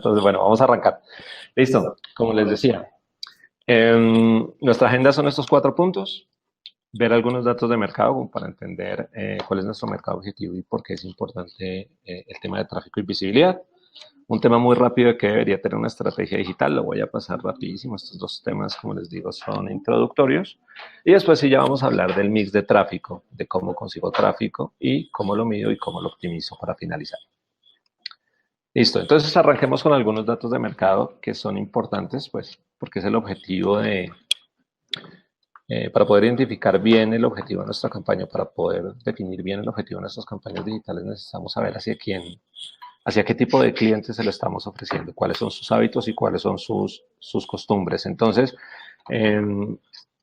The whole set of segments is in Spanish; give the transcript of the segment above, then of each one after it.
Entonces, bueno, vamos a arrancar. Listo, como les decía, nuestra agenda son estos 4 puntos. Ver algunos datos de mercado como para entender cuál es nuestro mercado objetivo y por qué es importante el tema de tráfico y visibilidad. Un tema muy rápido de que debería tener una estrategia digital, lo voy a pasar rapidísimo. Estos 2 temas, como les digo, son introductorios. Y después sí ya vamos a hablar del mix de tráfico, de cómo consigo tráfico y cómo lo mido y cómo lo optimizo para finalizar. Listo, entonces arranquemos con algunos datos de mercado que son importantes, pues, porque es el objetivo para poder identificar bien el objetivo de nuestra campaña, para poder definir bien el objetivo de nuestras campañas digitales, necesitamos saber hacia qué tipo de clientes se lo estamos ofreciendo, cuáles son sus hábitos y cuáles son sus costumbres. Entonces, eh,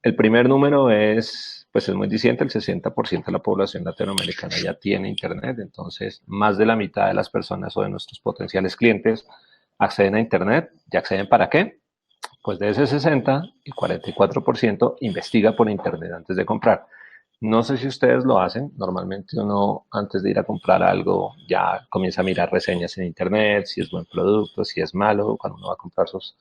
el primer número pues es muy diciente, el 60% de la población latinoamericana ya tiene Internet, entonces más de la mitad de las personas o de nuestros potenciales clientes acceden a Internet. ¿Ya acceden para qué? Pues de ese 60, el 44% investiga por Internet antes de comprar. No sé si ustedes lo hacen. Normalmente uno antes de ir a comprar algo ya comienza a mirar reseñas en internet, si es buen producto, si es malo. Cuando uno va a comprar sus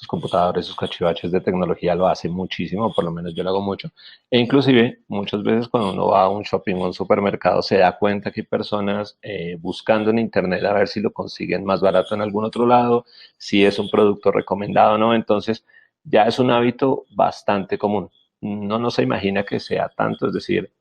computadores, sus cachivaches de tecnología lo hace muchísimo, por lo menos yo lo hago mucho. E inclusive muchas veces cuando uno va a un shopping o un supermercado se da cuenta que hay personas buscando en internet a ver si lo consiguen más barato en algún otro lado, si es un producto recomendado o no. Entonces ya es un hábito bastante común. No se imagina que sea tanto, es decir,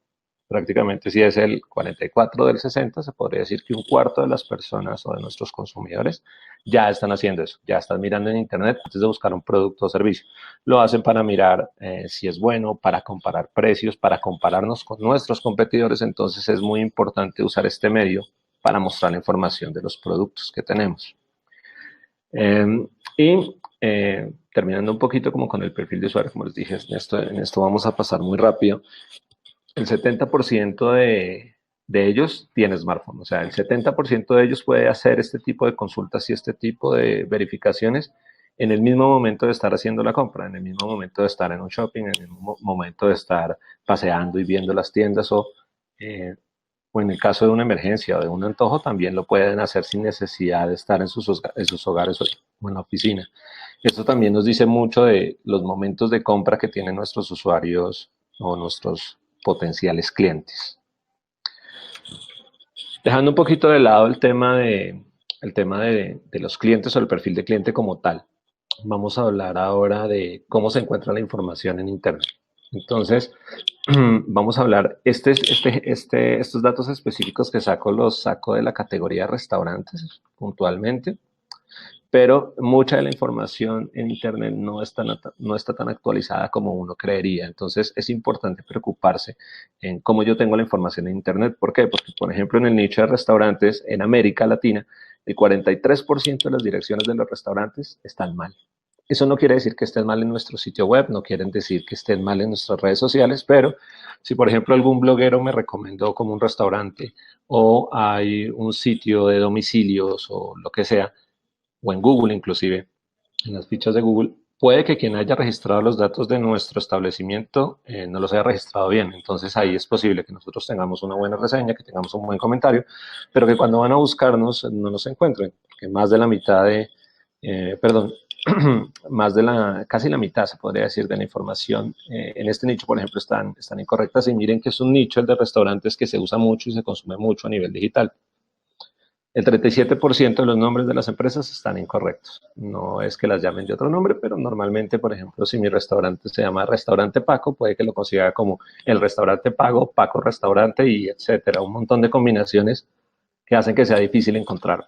prácticamente si es el 44 del 60, se podría decir que un cuarto de las personas o de nuestros consumidores ya están haciendo eso, ya están mirando en internet antes de buscar un producto o servicio. Lo hacen para mirar si es bueno, para comparar precios, para compararnos con nuestros competidores. Entonces es muy importante usar este medio para mostrar la información de los productos que tenemos. Terminando un poquito como con el perfil de usuario, como les dije, en esto vamos a pasar muy rápido. El 70% de ellos tiene smartphone, o sea, el 70% de ellos puede hacer este tipo de consultas y este tipo de verificaciones en el mismo momento de estar haciendo la compra, en el mismo momento de estar en un shopping, en el mismo momento de estar paseando y viendo las tiendas o en el caso de una emergencia o de un antojo, también lo pueden hacer sin necesidad de estar en sus hogares o en la oficina. Esto también nos dice mucho de los momentos de compra que tienen nuestros usuarios o nuestros potenciales clientes. Dejando un poquito de lado el tema de los clientes o el perfil de cliente como tal, vamos a hablar ahora de cómo se encuentra la información en Internet. Entonces, vamos a hablar, estos datos específicos que los saco de la categoría restaurantes puntualmente, pero mucha de la información en Internet no está tan actualizada como uno creería. Entonces es importante preocuparse en cómo yo tengo la información en Internet. ¿Por qué? Porque, por ejemplo, en el nicho de restaurantes en América Latina, el 43% de las direcciones de los restaurantes están mal. Eso no quiere decir que estén mal en nuestro sitio web, no quieren decir que estén mal en nuestras redes sociales, pero si, por ejemplo, algún bloguero me recomendó como un restaurante o hay un sitio de domicilios o lo que sea, o en Google inclusive, en las fichas de Google, puede que quien haya registrado los datos de nuestro establecimiento no los haya registrado bien. Entonces ahí es posible que nosotros tengamos una buena reseña, que tengamos un buen comentario, pero que cuando van a buscarnos no nos encuentren, porque más de la mitad perdón, casi la mitad se podría decir de la información en este nicho, por ejemplo, están incorrectas. Y miren que es un nicho, el de restaurantes, que se usa mucho y se consume mucho a nivel digital. El 37% de los nombres de las empresas están incorrectos. No es que las llamen de otro nombre, pero normalmente, por ejemplo, si mi restaurante se llama Restaurante Paco, puede que lo consiga como el Restaurante Pago, Paco Restaurante y etcétera. Un montón de combinaciones que hacen que sea difícil encontrar.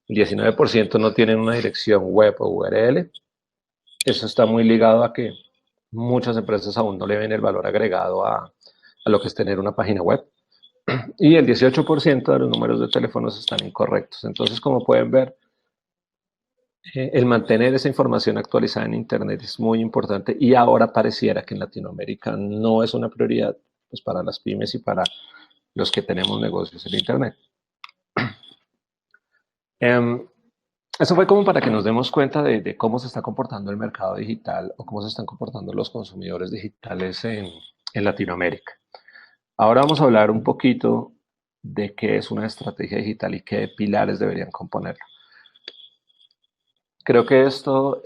El 19% no tienen una dirección web o URL. Eso está muy ligado a que muchas empresas aún no le ven el valor agregado a lo que es tener una página web. Y el 18% de los números de teléfonos están incorrectos. Entonces, como pueden ver, el mantener esa información actualizada en Internet es muy importante, y ahora pareciera que en Latinoamérica no es una prioridad, pues, para las pymes y para los que tenemos negocios en Internet. Eso fue como para que nos demos cuenta de cómo se está comportando el mercado digital o cómo se están comportando los consumidores digitales en Latinoamérica. Ahora vamos a hablar un poquito de qué es una estrategia digital y qué pilares deberían componerlo. Creo que esto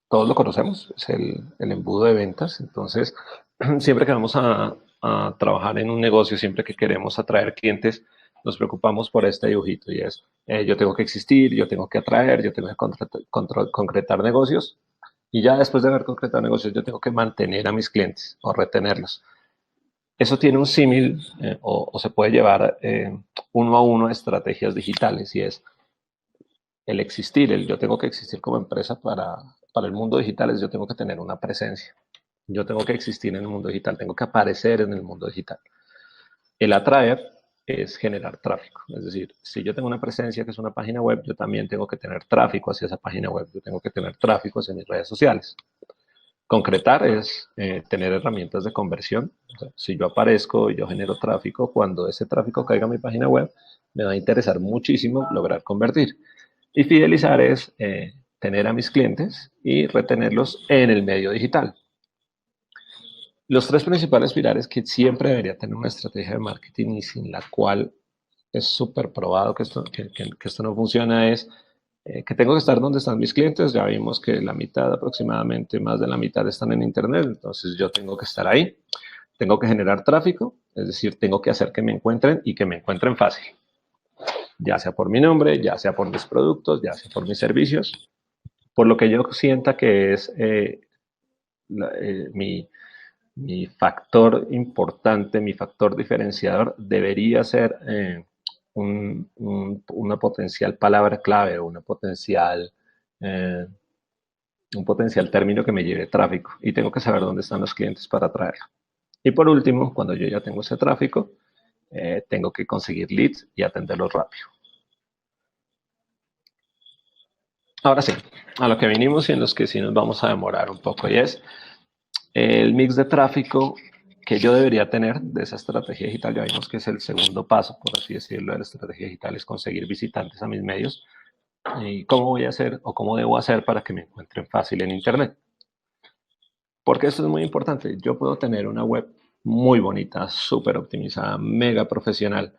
todos lo conocemos, es el embudo de ventas. Entonces, siempre que vamos a trabajar en un negocio, siempre que queremos atraer clientes, nos preocupamos por este dibujito y es, yo tengo que existir, yo tengo que atraer, yo tengo que concretar negocios y ya después de haber concretado negocios, yo tengo que mantener a mis clientes o retenerlos. Eso tiene un símil o se puede llevar uno a uno a estrategias digitales y es el existir, el yo tengo que existir como empresa para el mundo digital, es yo tengo que tener una presencia. Yo tengo que existir en el mundo digital, tengo que aparecer en el mundo digital. El atraer es generar tráfico. Es decir, si yo tengo una presencia que es una página web, yo también tengo que tener tráfico hacia esa página web. Yo tengo que tener tráfico hacia mis redes sociales. Concretar es tener herramientas de conversión. O sea, si yo aparezco y yo genero tráfico, cuando ese tráfico caiga a mi página web, me va a interesar muchísimo lograr convertir. Y fidelizar es tener a mis clientes y retenerlos en el medio digital. Los tres principales pilares que siempre debería tener una estrategia de marketing y sin la cual es súper probado que esto no funciona es que tengo que estar donde están mis clientes. Ya vimos que la mitad aproximadamente, más de la mitad están en Internet, entonces yo tengo que estar ahí. Tengo que generar tráfico, es decir, tengo que hacer que me encuentren y que me encuentren fácil, ya sea por mi nombre, ya sea por mis productos, ya sea por mis servicios, por lo que yo sienta que es mi factor importante, mi factor diferenciador debería ser una potencial palabra clave o eh, un potencial término que me lleve tráfico y tengo que saber dónde están los clientes para atraerlo. Y por último, cuando yo ya tengo ese tráfico, tengo que conseguir leads y atenderlos rápido. Ahora sí, a lo que vinimos y en los que sí nos vamos a demorar un poco y es el mix de tráfico que yo debería tener de esa estrategia digital. Ya vimos que es el segundo paso, por así decirlo, de la estrategia digital, es conseguir visitantes a mis medios. ¿Y cómo voy a hacer o cómo debo hacer para que me encuentren fácil en Internet? Porque esto es muy importante. Yo puedo tener una web muy bonita, súper optimizada, mega profesional,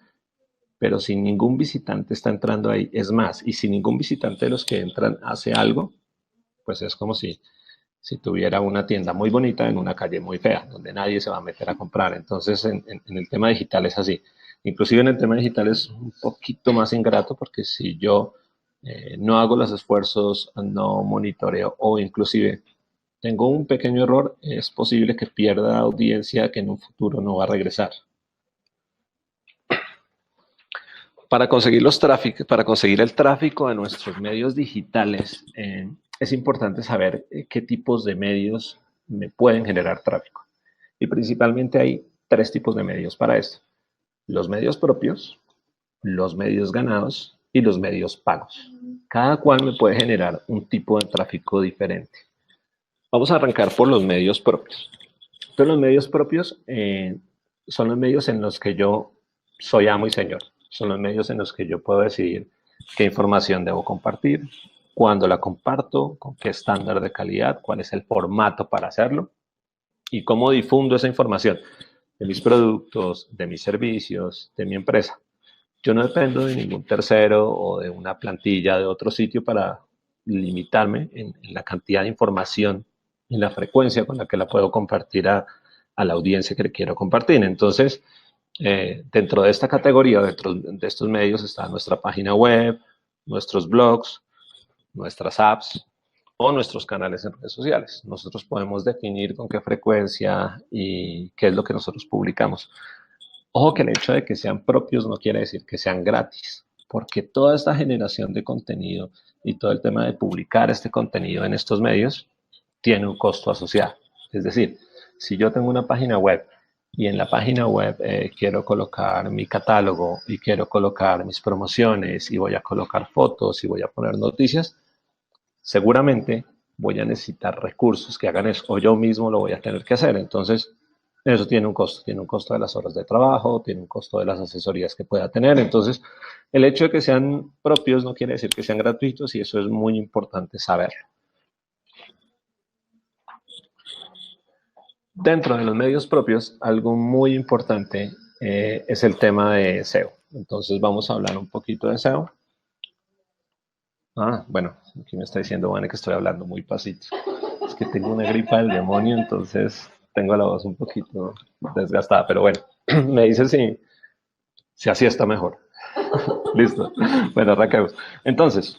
pero si ningún visitante está entrando ahí, es más, y si ningún visitante de los que entran hace algo, pues es como si tuviera una tienda muy bonita en una calle muy fea, donde nadie se va a meter a comprar. Entonces, en el tema digital es así. Inclusive en el tema digital es un poquito más ingrato porque si yo no hago los esfuerzos, no monitoreo o inclusive tengo un pequeño error, es posible que pierda audiencia que en un futuro no va a regresar. Para conseguir el tráfico de nuestros medios digitales, es importante saber qué tipos de medios me pueden generar tráfico. Y principalmente hay tres tipos de medios para esto. Los medios propios, los medios ganados y los medios pagos. Cada cual me puede generar un tipo de tráfico diferente. Vamos a arrancar por los medios propios. Entonces, los medios propios son los medios en los que yo soy amo y señor. Son los medios en los que yo puedo decidir qué información debo compartir, cuándo la comparto, con qué estándar de calidad, cuál es el formato para hacerlo y cómo difundo esa información de mis productos, de mis servicios, de mi empresa. Yo no dependo de ningún tercero o de una plantilla de otro sitio para limitarme en la cantidad de información y la frecuencia con la que la puedo compartir a la audiencia que le quiero compartir. Entonces, dentro de esta categoría, dentro de estos medios está nuestra página web, nuestros blogs, nuestras apps o nuestros canales en redes sociales. Nosotros podemos definir con qué frecuencia y qué es lo que nosotros publicamos. Ojo que el hecho de que sean propios no quiere decir que sean gratis, porque toda esta generación de contenido y todo el tema de publicar este contenido en estos medios tiene un costo asociado. Es decir, si yo tengo una página web y en la página web quiero colocar mi catálogo y quiero colocar mis promociones y voy a colocar fotos y voy a poner noticias, seguramente voy a necesitar recursos que hagan eso o yo mismo lo voy a tener que hacer. Entonces, eso tiene un costo de las horas de trabajo, tiene un costo de las asesorías que pueda tener. Entonces, el hecho de que sean propios no quiere decir que sean gratuitos y eso es muy importante saberlo. Dentro de los medios propios, algo muy importante es el tema de SEO. Entonces, vamos a hablar un poquito de SEO. Bueno, Aquí me está diciendo, Vane, que estoy hablando muy pasito. Es que tengo una gripa del demonio, entonces tengo la voz un poquito desgastada, pero bueno, me dice si así está mejor. Listo. Bueno, arrancamos. Entonces,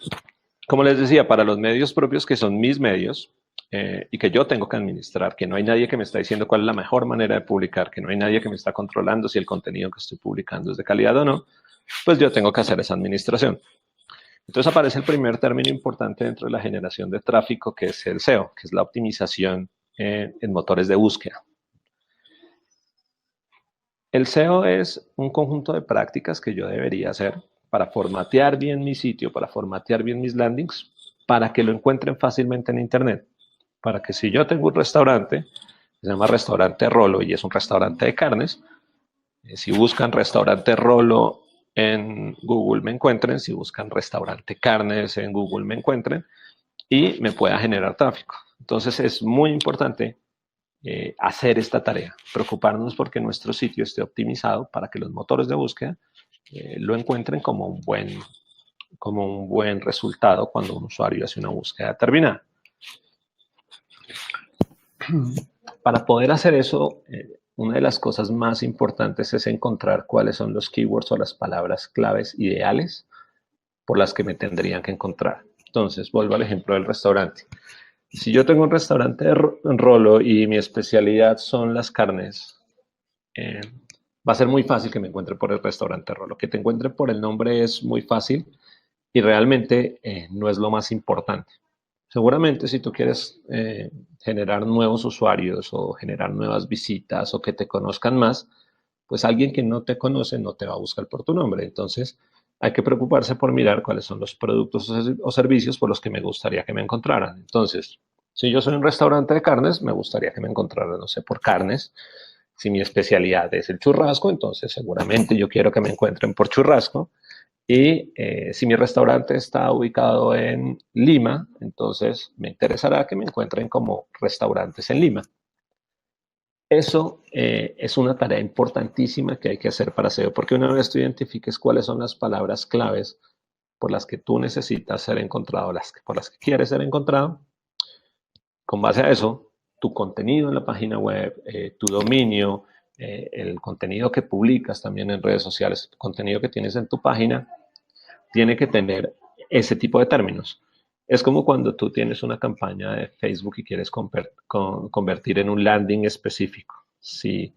como les decía, para los medios propios, que son mis medios, y que yo tengo que administrar, que no hay nadie que me está diciendo cuál es la mejor manera de publicar, que no hay nadie que me está controlando si el contenido que estoy publicando es de calidad o no, pues yo tengo que hacer esa administración. Entonces aparece el primer término importante dentro de la generación de tráfico, que es el SEO, que es la optimización en motores de búsqueda. El SEO es un conjunto de prácticas que yo debería hacer para formatear bien mi sitio, para formatear bien mis landings, para que lo encuentren fácilmente en Internet. Para que si yo tengo un restaurante, se llama Restaurante Rolo y es un restaurante de carnes, si buscan Restaurante Rolo en Google me encuentren, si buscan Restaurante Carnes en Google me encuentren y me pueda generar tráfico. Entonces es muy importante hacer esta tarea, preocuparnos porque nuestro sitio esté optimizado para que los motores de búsqueda lo encuentren como un buen resultado cuando un usuario hace una búsqueda determinada. Para poder hacer eso, una de las cosas más importantes es encontrar cuáles son los keywords o las palabras claves ideales por las que me tendrían que encontrar. Entonces, vuelvo al ejemplo del restaurante. Si yo tengo un restaurante de Rolo y mi especialidad son las carnes, va a ser muy fácil que me encuentre por el restaurante Rolo. Que te encuentre por el nombre es muy fácil y realmente no es lo más importante. Seguramente si tú quieres generar nuevos usuarios o generar nuevas visitas o que te conozcan más, pues alguien que no te conoce no te va a buscar por tu nombre. Entonces hay que preocuparse por mirar cuáles son los productos o servicios por los que me gustaría que me encontraran. Entonces, si yo soy un restaurante de carnes, me gustaría que me encontraran, no sé, por carnes. Si mi especialidad es el churrasco, entonces seguramente yo quiero que me encuentren por churrasco. Y si mi restaurante está ubicado en Lima, entonces me interesará que me encuentren como restaurantes en Lima. Eso es una tarea importantísima que hay que hacer para SEO, porque una vez tú identifiques cuáles son las palabras claves por las que tú necesitas ser encontrado, por las que quieres ser encontrado, con base a eso, tu contenido en la página web, tu dominio, el contenido que publicas también en redes sociales, el contenido que tienes en tu página, tiene que tener ese tipo de términos. Es como cuando tú tienes una campaña de Facebook y quieres convertir en un landing específico. Si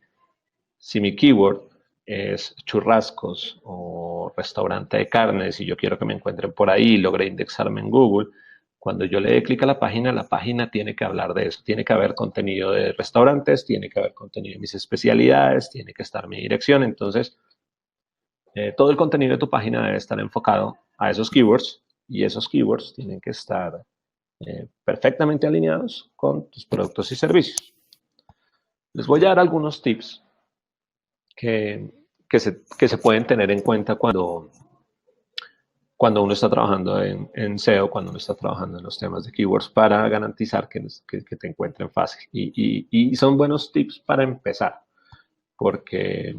mi keyword es churrascos o restaurante de carnes y yo quiero que me encuentren por ahí, logré indexarme en Google, cuando yo le dé clic a la página tiene que hablar de eso. Tiene que haber contenido de restaurantes, tiene que haber contenido de mis especialidades, tiene que estar mi dirección. Entonces, todo el contenido de tu página debe estar enfocado a esos keywords y esos keywords tienen que estar perfectamente alineados con tus productos y servicios. Les voy a dar algunos tips que se pueden tener en cuenta cuando uno está trabajando en SEO, cuando uno está trabajando en los temas de keywords para garantizar que te encuentren fácil. Y son buenos tips para empezar, porque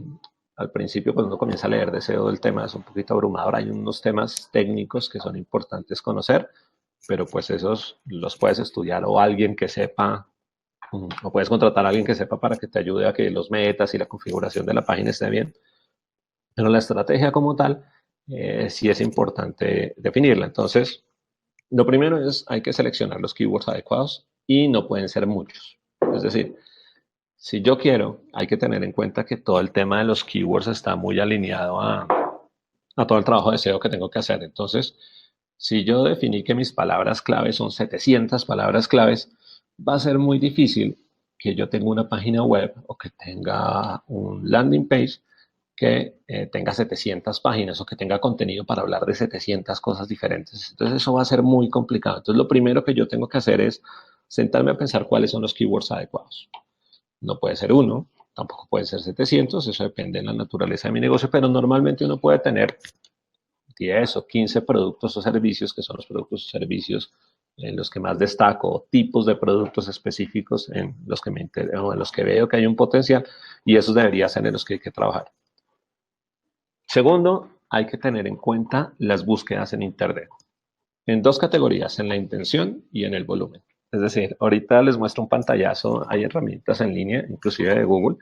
al principio cuando uno comienza a leer de SEO el tema es un poquito abrumador. Hay unos temas técnicos que son importantes conocer, pero pues esos los puedes estudiar o alguien que sepa, o puedes contratar a alguien que sepa para que te ayude a que los metas y la configuración de la página esté bien. Pero la estrategia como tal, sí es importante definirla. Entonces, lo primero es, hay que seleccionar los keywords adecuados y no pueden ser muchos. Es decir, si yo quiero, hay que tener en cuenta que todo el tema de los keywords está muy alineado a todo el trabajo de SEO que tengo que hacer. Entonces, si yo definí que mis palabras claves son 700 palabras claves, va a ser muy difícil que yo tenga una página web o que tenga un landing page que tenga 700 páginas o que tenga contenido para hablar de 700 cosas diferentes. Entonces eso va a ser muy complicado. Entonces lo primero que yo tengo que hacer es sentarme a pensar cuáles son los keywords adecuados. No puede ser uno, tampoco puede ser 700, eso depende de la naturaleza de mi negocio, pero normalmente uno puede tener 10 o 15 productos o servicios, que son los productos o servicios en los que más destaco, tipos de productos específicos en los que en los que veo que hay un potencial, y esos deberían ser en los que hay que trabajar. Segundo, hay que tener en cuenta las búsquedas en Internet. en dos categorías, en la intención y en el volumen. Es decir, ahorita les muestro un pantallazo, hay herramientas en línea, inclusive de Google,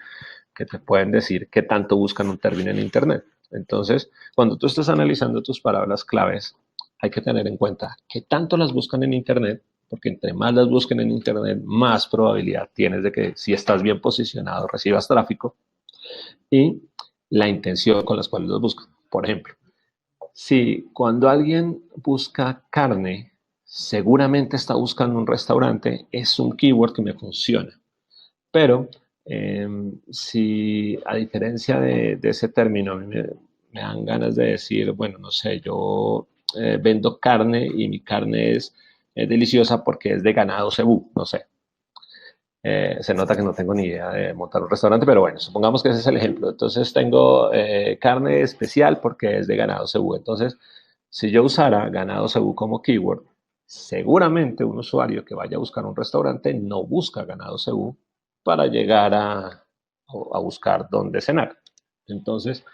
que te pueden decir qué tanto buscan un término en Internet. Entonces, cuando tú estás analizando tus palabras claves, hay que tener en cuenta qué tanto las buscan en Internet, porque entre más las busquen en Internet, más probabilidad tienes de que si estás bien posicionado recibas tráfico y la intención con las cuales los buscan. Por ejemplo, si cuando alguien busca carne, seguramente está buscando un restaurante, es un keyword que me funciona. Pero si a diferencia de ese término, me dan ganas de decir, bueno, no sé, yo vendo carne y mi carne es deliciosa porque es de ganado cebú, no sé. Se nota que no tengo ni idea de montar un restaurante, pero bueno, supongamos que ese es el ejemplo. Entonces tengo carne especial porque es de ganado cebú. Entonces, si yo usara ganado cebú como keyword, seguramente un usuario que vaya a buscar un restaurante no busca ganado cebú para llegar a buscar dónde cenar. Entonces,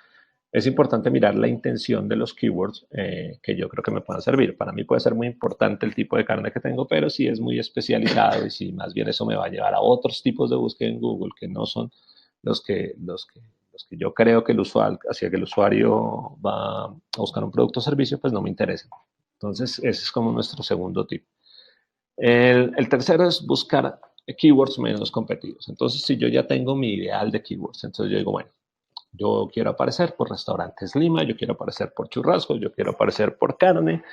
es importante mirar la intención de los keywords que yo creo que me puedan servir. Para mí puede ser muy importante el tipo de carne que tengo, pero si es muy especializado y si más bien eso me va a llevar a otros tipos de búsqueda en Google que no son los que yo creo que el usuario, hacia que el usuario va a buscar un producto o servicio, pues no me interesa. Entonces, ese es como nuestro segundo tip. El tercero es buscar keywords menos competidos. Entonces, si yo ya tengo mi ideal de keywords, entonces yo digo, bueno, yo quiero aparecer por restaurantes Lima, yo quiero aparecer por churrasco, yo quiero aparecer por carne.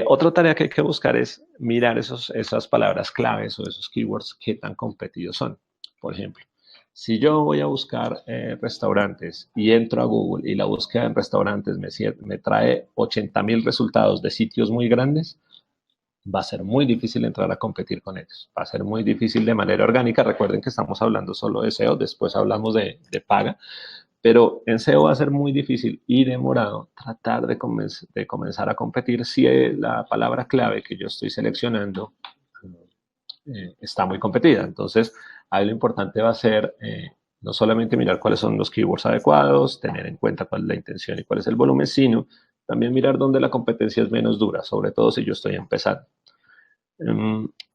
Otra tarea que hay que buscar es mirar esas palabras claves o esos keywords que tan competidos son. Por ejemplo, si yo voy a buscar restaurantes y entro a Google y la búsqueda en restaurantes me trae 80.000 resultados de sitios muy grandes, va a ser muy difícil entrar a competir con ellos. Va a ser muy difícil de manera orgánica. Recuerden que estamos hablando solo de SEO, después hablamos de paga. Pero en SEO va a ser muy difícil y demorado tratar de comenzar a competir si la palabra clave que yo estoy seleccionando está muy competida. Entonces, ahí lo importante va a ser no solamente mirar cuáles son los keywords adecuados, tener en cuenta cuál es la intención y cuál es el volumen, sino también mirar dónde la competencia es menos dura, sobre todo si yo estoy empezando.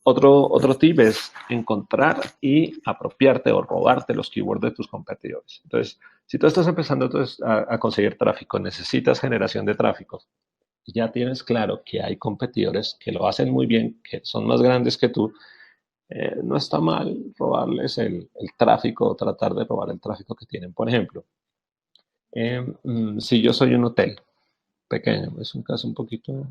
Otro tip es encontrar y apropiarte o robarte los keywords de tus competidores. Entonces, si tú estás empezando entonces, a conseguir tráfico, necesitas generación de tráfico, y ya tienes claro que hay competidores que lo hacen muy bien, que son más grandes que tú, no está mal robarles el tráfico o tratar de robar el tráfico que tienen. Por ejemplo, si yo soy un hotel pequeño, es un caso un poquito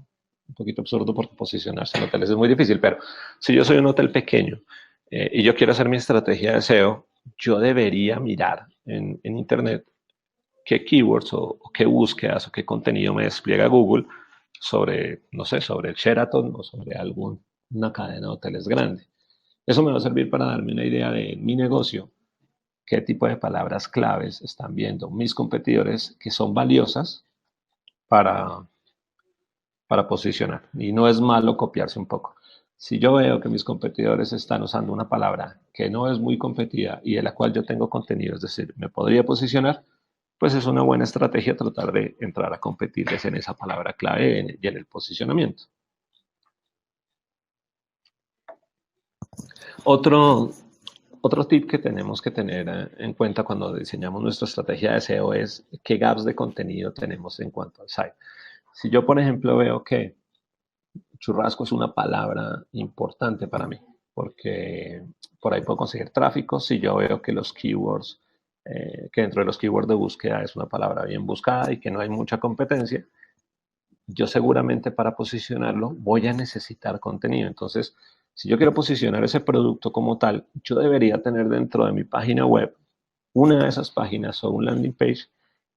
absurdo porque posicionarse en hoteles es muy difícil, pero si yo soy un hotel pequeño y yo quiero hacer mi estrategia de SEO, yo debería mirar en Internet qué keywords o qué búsquedas o qué contenido me despliega Google sobre, no sé, sobre el Sheraton o sobre alguna cadena de hoteles grande. Eso me va a servir para darme una idea de mi negocio, qué tipo de palabras claves están viendo mis competidores que son valiosas para, para posicionar. Y no es malo copiarse un poco. Si yo veo que mis competidores están usando una palabra que no es muy competida y de la cual yo tengo contenido, es decir, me podría posicionar, pues es una buena estrategia tratar de entrar a competirles en esa palabra clave y en el posicionamiento. Otro, otro tip que tenemos que tener en cuenta cuando diseñamos nuestra estrategia de SEO es qué gaps de contenido tenemos en cuanto al site. Si yo, por ejemplo, veo que churrasco es una palabra importante para mí, porque por ahí puedo conseguir tráfico. Si yo veo que los keywords, que dentro de los keywords de búsqueda es una palabra bien buscada y que no hay mucha competencia, yo seguramente para posicionarlo voy a necesitar contenido. Entonces, si yo quiero posicionar ese producto como tal, yo debería tener dentro de mi página web una de esas páginas o un landing page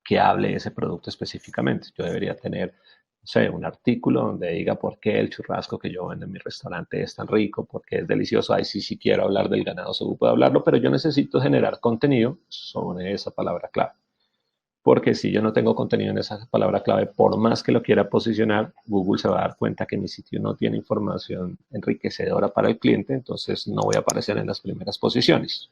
que hable de ese producto específicamente. Yo debería tener, no sé, un artículo donde diga por qué el churrasco que yo vendo en mi restaurante es tan rico, por qué es delicioso. Ahí sí, si quiero hablar del ganado, seguro puedo hablarlo, pero yo necesito generar contenido sobre esa palabra clave. Porque si yo no tengo contenido en esa palabra clave, por más que lo quiera posicionar, Google se va a dar cuenta que mi sitio no tiene información enriquecedora para el cliente, entonces no voy a aparecer en las primeras posiciones.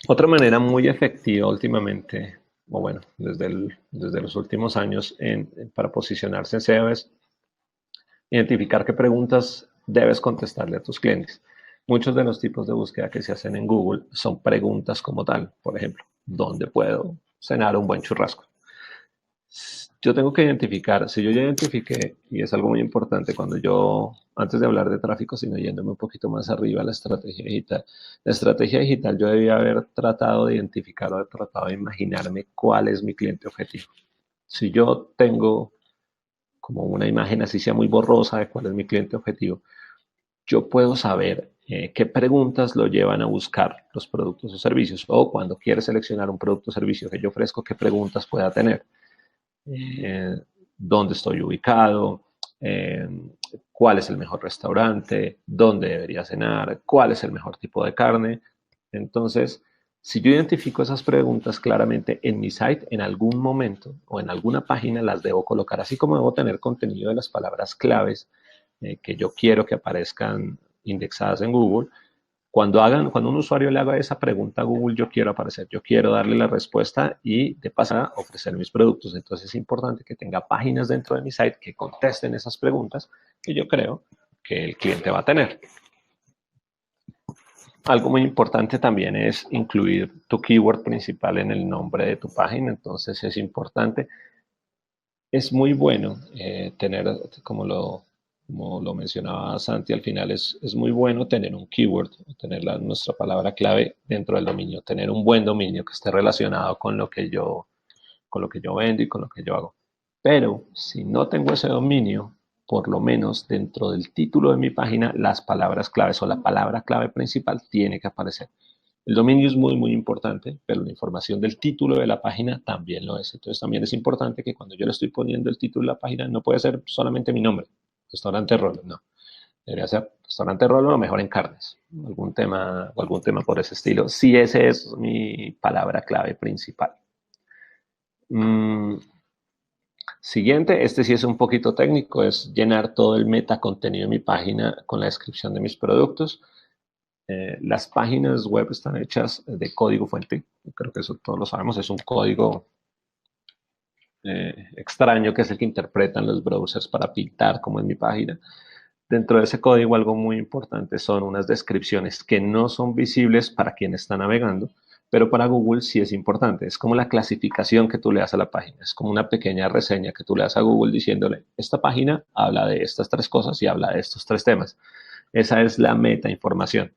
Otra manera muy efectiva últimamente o bueno, desde los últimos años para posicionarse en SEO es identificar qué preguntas debes contestarle a tus clientes. Muchos de los tipos de búsqueda que se hacen en Google son preguntas como tal. Por ejemplo, ¿dónde puedo cenar un buen churrasco? Yo tengo que identificar, si yo ya identifiqué, y es algo muy importante cuando yo, antes de hablar de tráfico, sino yéndome un poquito más arriba, la estrategia digital. La estrategia digital yo debía haber tratado de identificar o haber tratado de imaginarme cuál es mi cliente objetivo. Si yo tengo como una imagen así sea muy borrosa de cuál es mi cliente objetivo, yo puedo saber qué preguntas lo llevan a buscar los productos o servicios, o cuando quiere seleccionar un producto o servicio que yo ofrezco, qué preguntas pueda tener. Eh, ¿Dónde estoy ubicado? Eh, ¿Cuál es el mejor restaurante? ¿Dónde debería cenar? ¿Cuál es el mejor tipo de carne? Entonces, si yo identifico esas preguntas claramente en mi site, en algún momento o en alguna página las debo colocar, así como debo tener contenido de las palabras claves que yo quiero que aparezcan indexadas en Google. Cuando un usuario le haga esa pregunta a Google, yo quiero aparecer, yo quiero darle la respuesta y de pasada ofrecer mis productos. Entonces es importante que tenga páginas dentro de mi site que contesten esas preguntas que yo creo que el cliente va a tener. Algo muy importante también es incluir tu keyword principal en el nombre de tu página. Entonces es importante. Es muy bueno tener, como lo mencionaba Santi al final, es muy bueno tener un keyword, tener nuestra palabra clave dentro del dominio, tener un buen dominio que esté relacionado con lo que yo vendo y con lo que yo hago. Pero si no tengo ese dominio, por lo menos dentro del título de mi página, las palabras claves o la palabra clave principal tiene que aparecer. El dominio es muy, muy importante, pero la información del título de la página también lo es. Entonces también es importante que cuando yo le estoy poniendo el título de la página, no puede ser solamente mi nombre, restaurante Rolo, no. Debería ser restaurante Rolo o mejor en carnes, algún tema por ese estilo, si ese es mi palabra clave principal. Siguiente, este sí es un poquito técnico, es llenar todo el metacontenido de mi página con la descripción de mis productos. Las páginas web están hechas de código fuente, creo que eso todos lo sabemos, es un código extraño que es el que interpretan los browsers para pintar como en mi página. Dentro de ese código algo muy importante son unas descripciones que no son visibles para quien está navegando, pero para Google sí es importante. Es como la clasificación que tú le das a la página. Es como una pequeña reseña que tú le das a Google diciéndole, esta página habla de estas tres cosas y habla de estos tres temas. Esa es la meta información.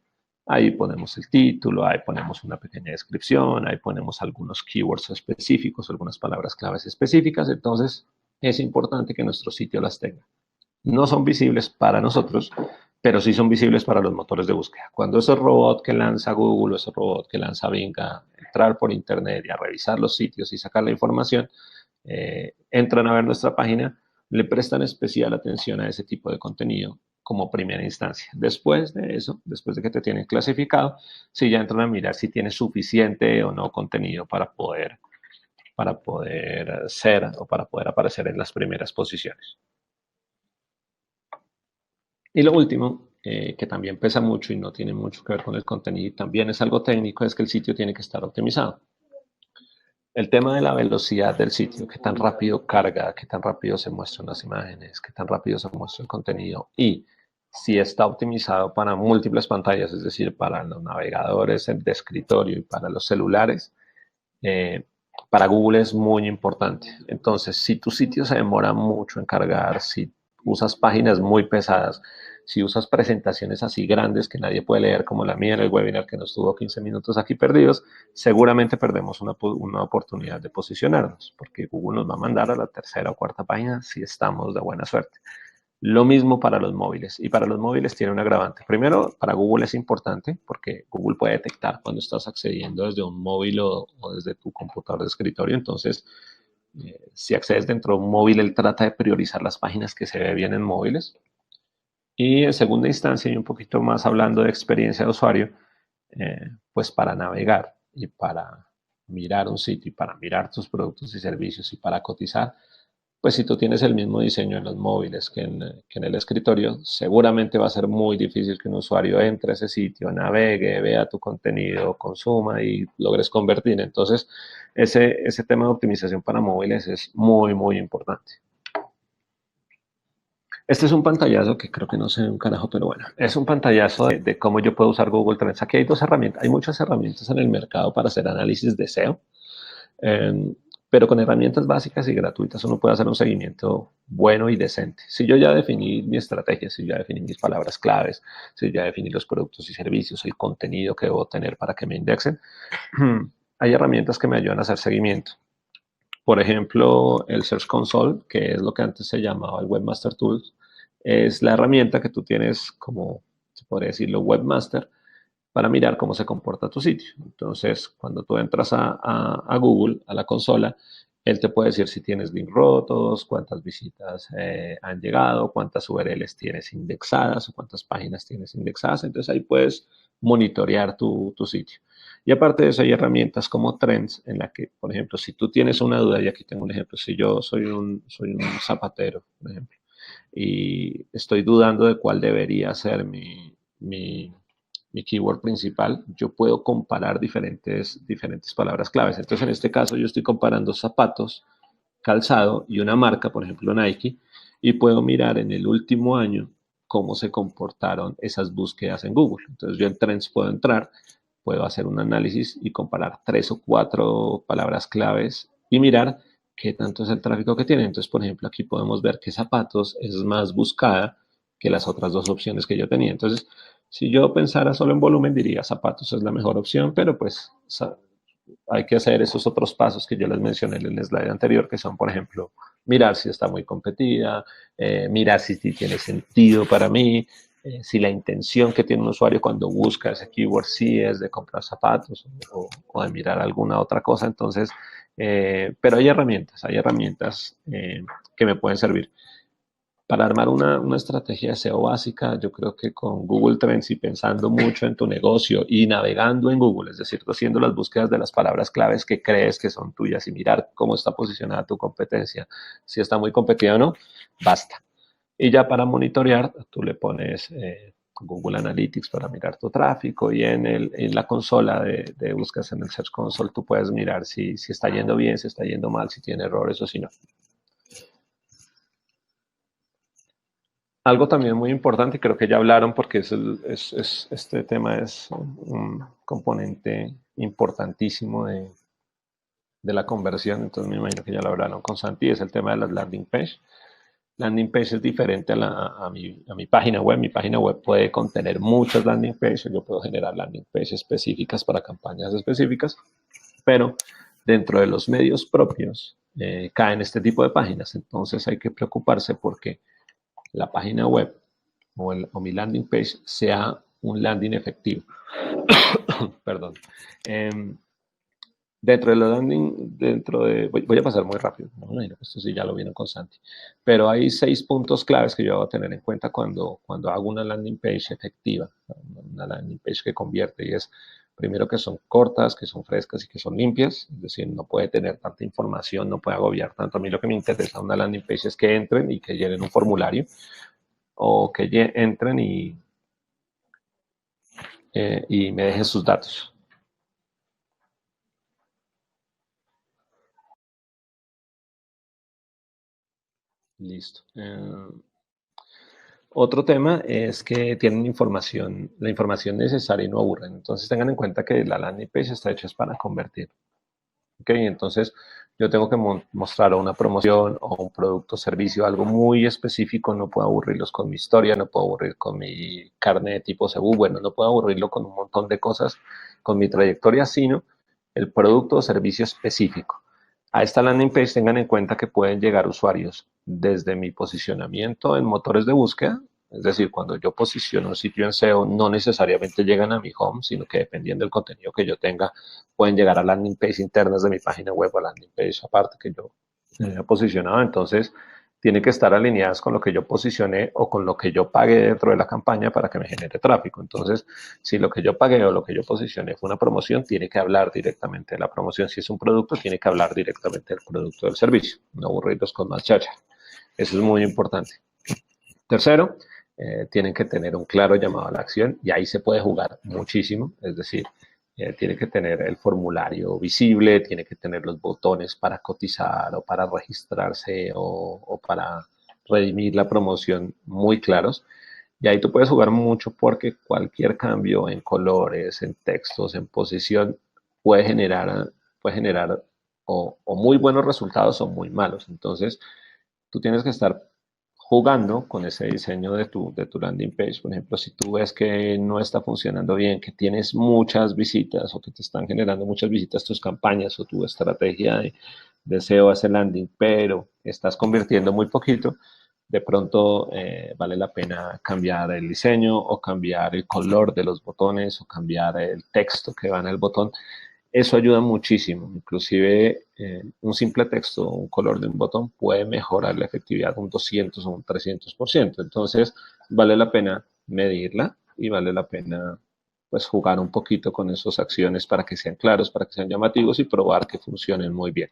Ahí ponemos el título, ahí ponemos una pequeña descripción, ahí ponemos algunos keywords específicos, algunas palabras claves específicas. Entonces, es importante que nuestro sitio las tenga. No son visibles para nosotros, pero sí son visibles para los motores de búsqueda. Cuando ese robot que lanza Google o ese robot que lanza Bing a entrar por Internet y a revisar los sitios y sacar la información, entran a ver nuestra página, le prestan especial atención a ese tipo de contenido como primera instancia. Después de eso, después de que te tienen clasificado, sí ya entran a mirar si tienes suficiente o no contenido para poder ser o para poder aparecer en las primeras posiciones. Y lo último, que también pesa mucho y no tiene mucho que ver con el contenido y también es algo técnico, es que el sitio tiene que estar optimizado. El tema de la velocidad del sitio, qué tan rápido carga, qué tan rápido se muestran las imágenes, qué tan rápido se muestra el contenido y si está optimizado para múltiples pantallas, es decir, para los navegadores de escritorio y para los celulares, para Google es muy importante. Entonces, si tu sitio se demora mucho en cargar, si usas páginas muy pesadas, si usas presentaciones así grandes que nadie puede leer, como la mía en el webinar que nos tuvo 15 minutos aquí perdidos, seguramente perdemos una oportunidad de posicionarnos, porque Google nos va a mandar a la tercera o cuarta página si estamos de buena suerte. Lo mismo para los móviles. Y para los móviles tiene un agravante. Primero, para Google es importante porque Google puede detectar cuando estás accediendo desde un móvil o desde tu computador de escritorio. Entonces, si accedes dentro de un móvil, él trata de priorizar las páginas que se ve bien en móviles. Y en segunda instancia, y un poquito más hablando de experiencia de usuario, pues para navegar y para mirar un sitio y para mirar tus productos y servicios y para cotizar, pues si tú tienes el mismo diseño en los móviles que en el escritorio, seguramente va a ser muy difícil que un usuario entre a ese sitio, navegue, vea tu contenido, consuma y logres convertir. Entonces, ese tema de optimización para móviles es muy, muy importante. Este es un pantallazo que creo que no sé un carajo, pero bueno, es un pantallazo de cómo yo puedo usar Google Trends. Aquí hay dos herramientas, hay muchas herramientas en el mercado para hacer análisis de SEO, eh, pero con herramientas básicas y gratuitas uno puede hacer un seguimiento bueno y decente. Si yo ya definí mi estrategia, si ya definí mis palabras claves, si ya definí los productos y servicios, el contenido que debo tener para que me indexen, hay herramientas que me ayudan a hacer seguimiento. Por ejemplo, el Search Console, que es lo que antes se llamaba el Webmaster Tools, es la herramienta que tú tienes como, se podría decirlo, webmaster para mirar cómo se comporta tu sitio. Entonces, cuando tú entras a Google, a la consola, él te puede decir si tienes links rotos, cuántas visitas han llegado, cuántas URLs tienes indexadas o cuántas páginas tienes indexadas. Entonces, ahí puedes monitorear tu sitio. Y aparte de eso, hay herramientas como Trends en la que, por ejemplo, si tú tienes una duda, y aquí tengo un ejemplo, si yo soy un zapatero, por ejemplo, y estoy dudando de cuál debería ser mi keyword principal, yo puedo comparar diferentes palabras claves. Entonces, en este caso, yo estoy comparando zapatos, calzado y una marca, por ejemplo, Nike, y puedo mirar en el último año cómo se comportaron esas búsquedas en Google. Entonces, yo en Trends puedo entrar, puedo hacer un análisis y comparar 3 o 4 palabras claves y mirar qué tanto es el tráfico que tiene. Entonces, por ejemplo, aquí podemos ver que zapatos es más buscada que las otras dos opciones que yo tenía. Entonces, si yo pensara solo en volumen, diría zapatos es la mejor opción, pero pues hay que hacer esos otros pasos que yo les mencioné en el slide anterior, que son, por ejemplo, mirar si está muy competida, mirar si tiene sentido para mí, si la intención que tiene un usuario cuando busca ese keyword sí es de comprar zapatos o de mirar alguna otra cosa. Entonces, pero hay herramientas que me pueden servir. Para armar una estrategia de SEO básica, yo creo que con Google Trends y pensando mucho en tu negocio y navegando en Google, es decir, haciendo las búsquedas de las palabras claves que crees que son tuyas y mirar cómo está posicionada tu competencia, si está muy competida o no, basta. Y ya para monitorear, tú le pones Google Analytics para mirar tu tráfico y en la consola de búsquedas en el Search Console tú puedes mirar si está yendo bien, si está yendo mal, si tiene errores o si no. Algo también muy importante, y creo que ya hablaron porque este tema es un componente importantísimo de la conversión, entonces me imagino que ya lo hablaron con Santi, es el tema de las landing page. Landing page es diferente a mi página web. Mi página web puede contener muchas landing pages, yo puedo generar landing pages específicas para campañas específicas, pero dentro de los medios propios caen este tipo de páginas, entonces hay que preocuparse porque la página web o mi landing page sea un landing efectivo. Perdón. Eh, dentro de la landing, voy a pasar muy rápido, ¿no? Esto sí ya lo vieron con Santi, pero hay 6 puntos claves que yo voy a tener en cuenta cuando hago una landing page efectiva, una landing page que convierte y es primero que son cortas, que son frescas y que son limpias, es decir, no puede tener tanta información, no puede agobiar tanto. A mí lo que me interesa en una landing page es que entren y que llenen un formulario o que entren y me dejen sus datos. Listo. Otro tema es que tienen la información necesaria y no aburren. Entonces tengan en cuenta que la landing page está hecha para convertir. ¿Ok? Entonces yo tengo que mostrar una promoción o un producto o servicio, algo muy específico. No puedo aburrirlos con mi historia, no puedo aburrir con mi carnet tipo CBU. Bueno, no puedo aburrirlo con un montón de cosas, con mi trayectoria, sino el producto o servicio específico. A esta landing page tengan en cuenta que pueden llegar usuarios desde mi posicionamiento en motores de búsqueda, es decir, cuando yo posiciono un sitio en SEO, no necesariamente llegan a mi home, sino que dependiendo del contenido que yo tenga, pueden llegar a landing page internas de mi página web o landing page aparte que yo he posicionado. Entonces, tienen que estar alineadas con lo que yo posicioné o con lo que yo pagué dentro de la campaña para que me genere tráfico. Entonces, si lo que yo pagué o lo que yo posicioné fue una promoción, tiene que hablar directamente de la promoción. Si es un producto, tiene que hablar directamente del producto del servicio, no aburrirlos con más chacha. Eso es muy importante. Tercero, tienen que tener un claro llamado a la acción y ahí se puede jugar muchísimo, es decir, tiene que tener el formulario visible, tiene que tener los botones para cotizar o para registrarse o para redimir la promoción muy claros. Y ahí tú puedes jugar mucho porque cualquier cambio en colores, en textos, en posición puede generar o muy buenos resultados o muy malos. Entonces, tú tienes que estar jugando con ese diseño de tu landing page. Por ejemplo, si tú ves que no está funcionando bien, que tienes muchas visitas o que te están generando muchas visitas tus campañas o tu estrategia de SEO a ese landing, pero estás convirtiendo muy poquito, de pronto vale la pena cambiar el diseño o cambiar el color de los botones o cambiar el texto que va en el botón. Eso ayuda muchísimo. Inclusive un simple texto, un color de un botón puede mejorar la efectividad un 200 o un 300%. Entonces, vale la pena medirla y vale la pena pues jugar un poquito con esas acciones para que sean claros, para que sean llamativos y probar que funcionen muy bien.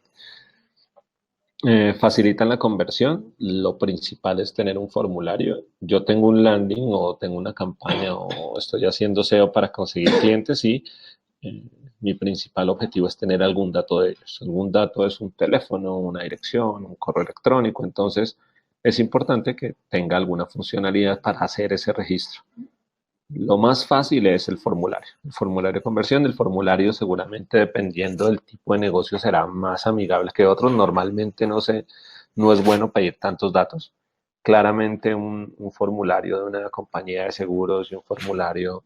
Facilitan la conversión. Lo principal es tener un formulario. Yo tengo un landing o tengo una campaña o estoy haciendo SEO para conseguir clientes y eh, mi principal objetivo es tener algún dato de ellos. Algún dato es un teléfono, una dirección, un correo electrónico. Entonces, es importante que tenga alguna funcionalidad para hacer ese registro. Lo más fácil es el formulario de conversión. El formulario seguramente dependiendo del tipo de negocio será más amigable que otros. Normalmente no es bueno pedir tantos datos. Claramente un formulario de una compañía de seguros y un formulario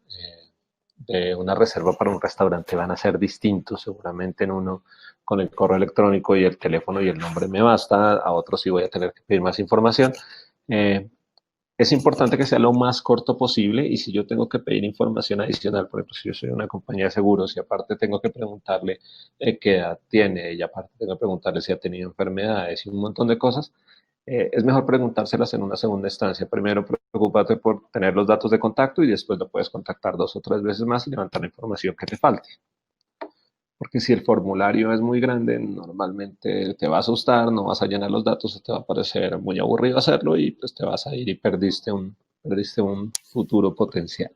de una reserva para un restaurante van a ser distintos. Seguramente en uno con el correo electrónico y el teléfono y el nombre me basta, a otros sí voy a tener que pedir más información. Eh, es importante que sea lo más corto posible y si yo tengo que pedir información adicional, por ejemplo, si yo soy una compañía de seguros y aparte tengo que preguntarle qué edad tiene y aparte tengo que preguntarle si ha tenido enfermedades y un montón de cosas, es mejor preguntárselas en una segunda instancia. Primero, preocúpate por tener los datos de contacto y después lo puedes contactar 2 o 3 veces más y levantar la información que te falte. Porque si el formulario es muy grande, normalmente te va a asustar, no vas a llenar los datos, te va a parecer muy aburrido hacerlo y pues te vas a ir y perdiste un futuro potencial.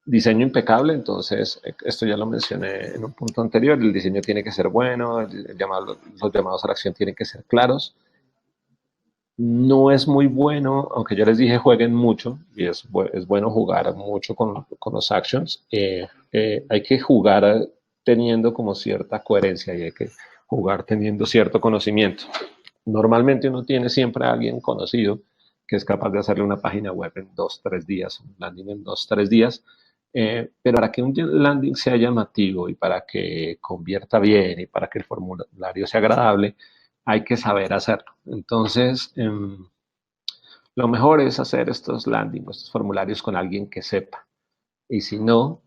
Diseño impecable, entonces esto ya lo mencioné en un punto anterior, el diseño tiene que ser bueno, los llamados a la acción tienen que ser claros. No es muy bueno, aunque yo les dije jueguen mucho, y es bueno jugar mucho con los actions, hay que jugar teniendo como cierta coherencia y hay que jugar teniendo cierto conocimiento. Normalmente uno tiene siempre a alguien conocido que es capaz de hacerle una página web en 2, 3 días, un landing en 2, 3 días, pero para que un landing sea llamativo y para que convierta bien y para que el formulario sea agradable, hay que saber hacerlo. Entonces, lo mejor es hacer estos landing, estos formularios con alguien que sepa. Y si no,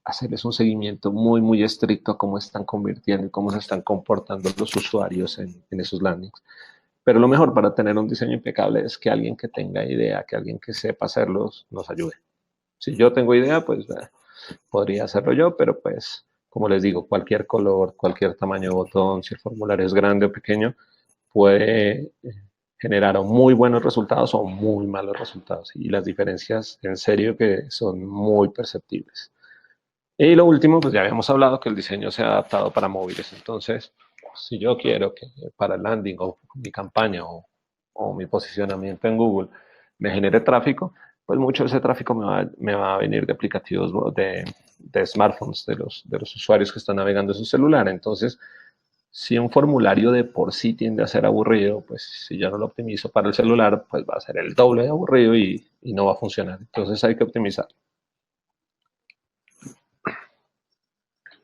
hacerles un seguimiento muy, muy estricto a cómo están convirtiendo y cómo se están comportando los usuarios en esos landings. Pero lo mejor para tener un diseño impecable es que alguien que tenga idea, que alguien que sepa hacerlos, nos ayude. Si yo tengo idea, pues podría hacerlo yo, pero pues, como les digo, cualquier color, cualquier tamaño de botón, si el formulario es grande o pequeño, puede generar muy buenos resultados o muy malos resultados. Y las diferencias, en serio, que son muy perceptibles. Y lo último, pues ya habíamos hablado que el diseño se ha adaptado para móviles. Entonces, si yo quiero que para el landing o mi campaña o mi posicionamiento en Google me genere tráfico, pues mucho de ese tráfico me va a venir de aplicativos de smartphones, de los usuarios que están navegando en su celular. Entonces, si un formulario de por sí tiende a ser aburrido, pues si yo no lo optimizo para el celular, pues va a ser el doble de aburrido y no va a funcionar. Entonces hay que optimizar.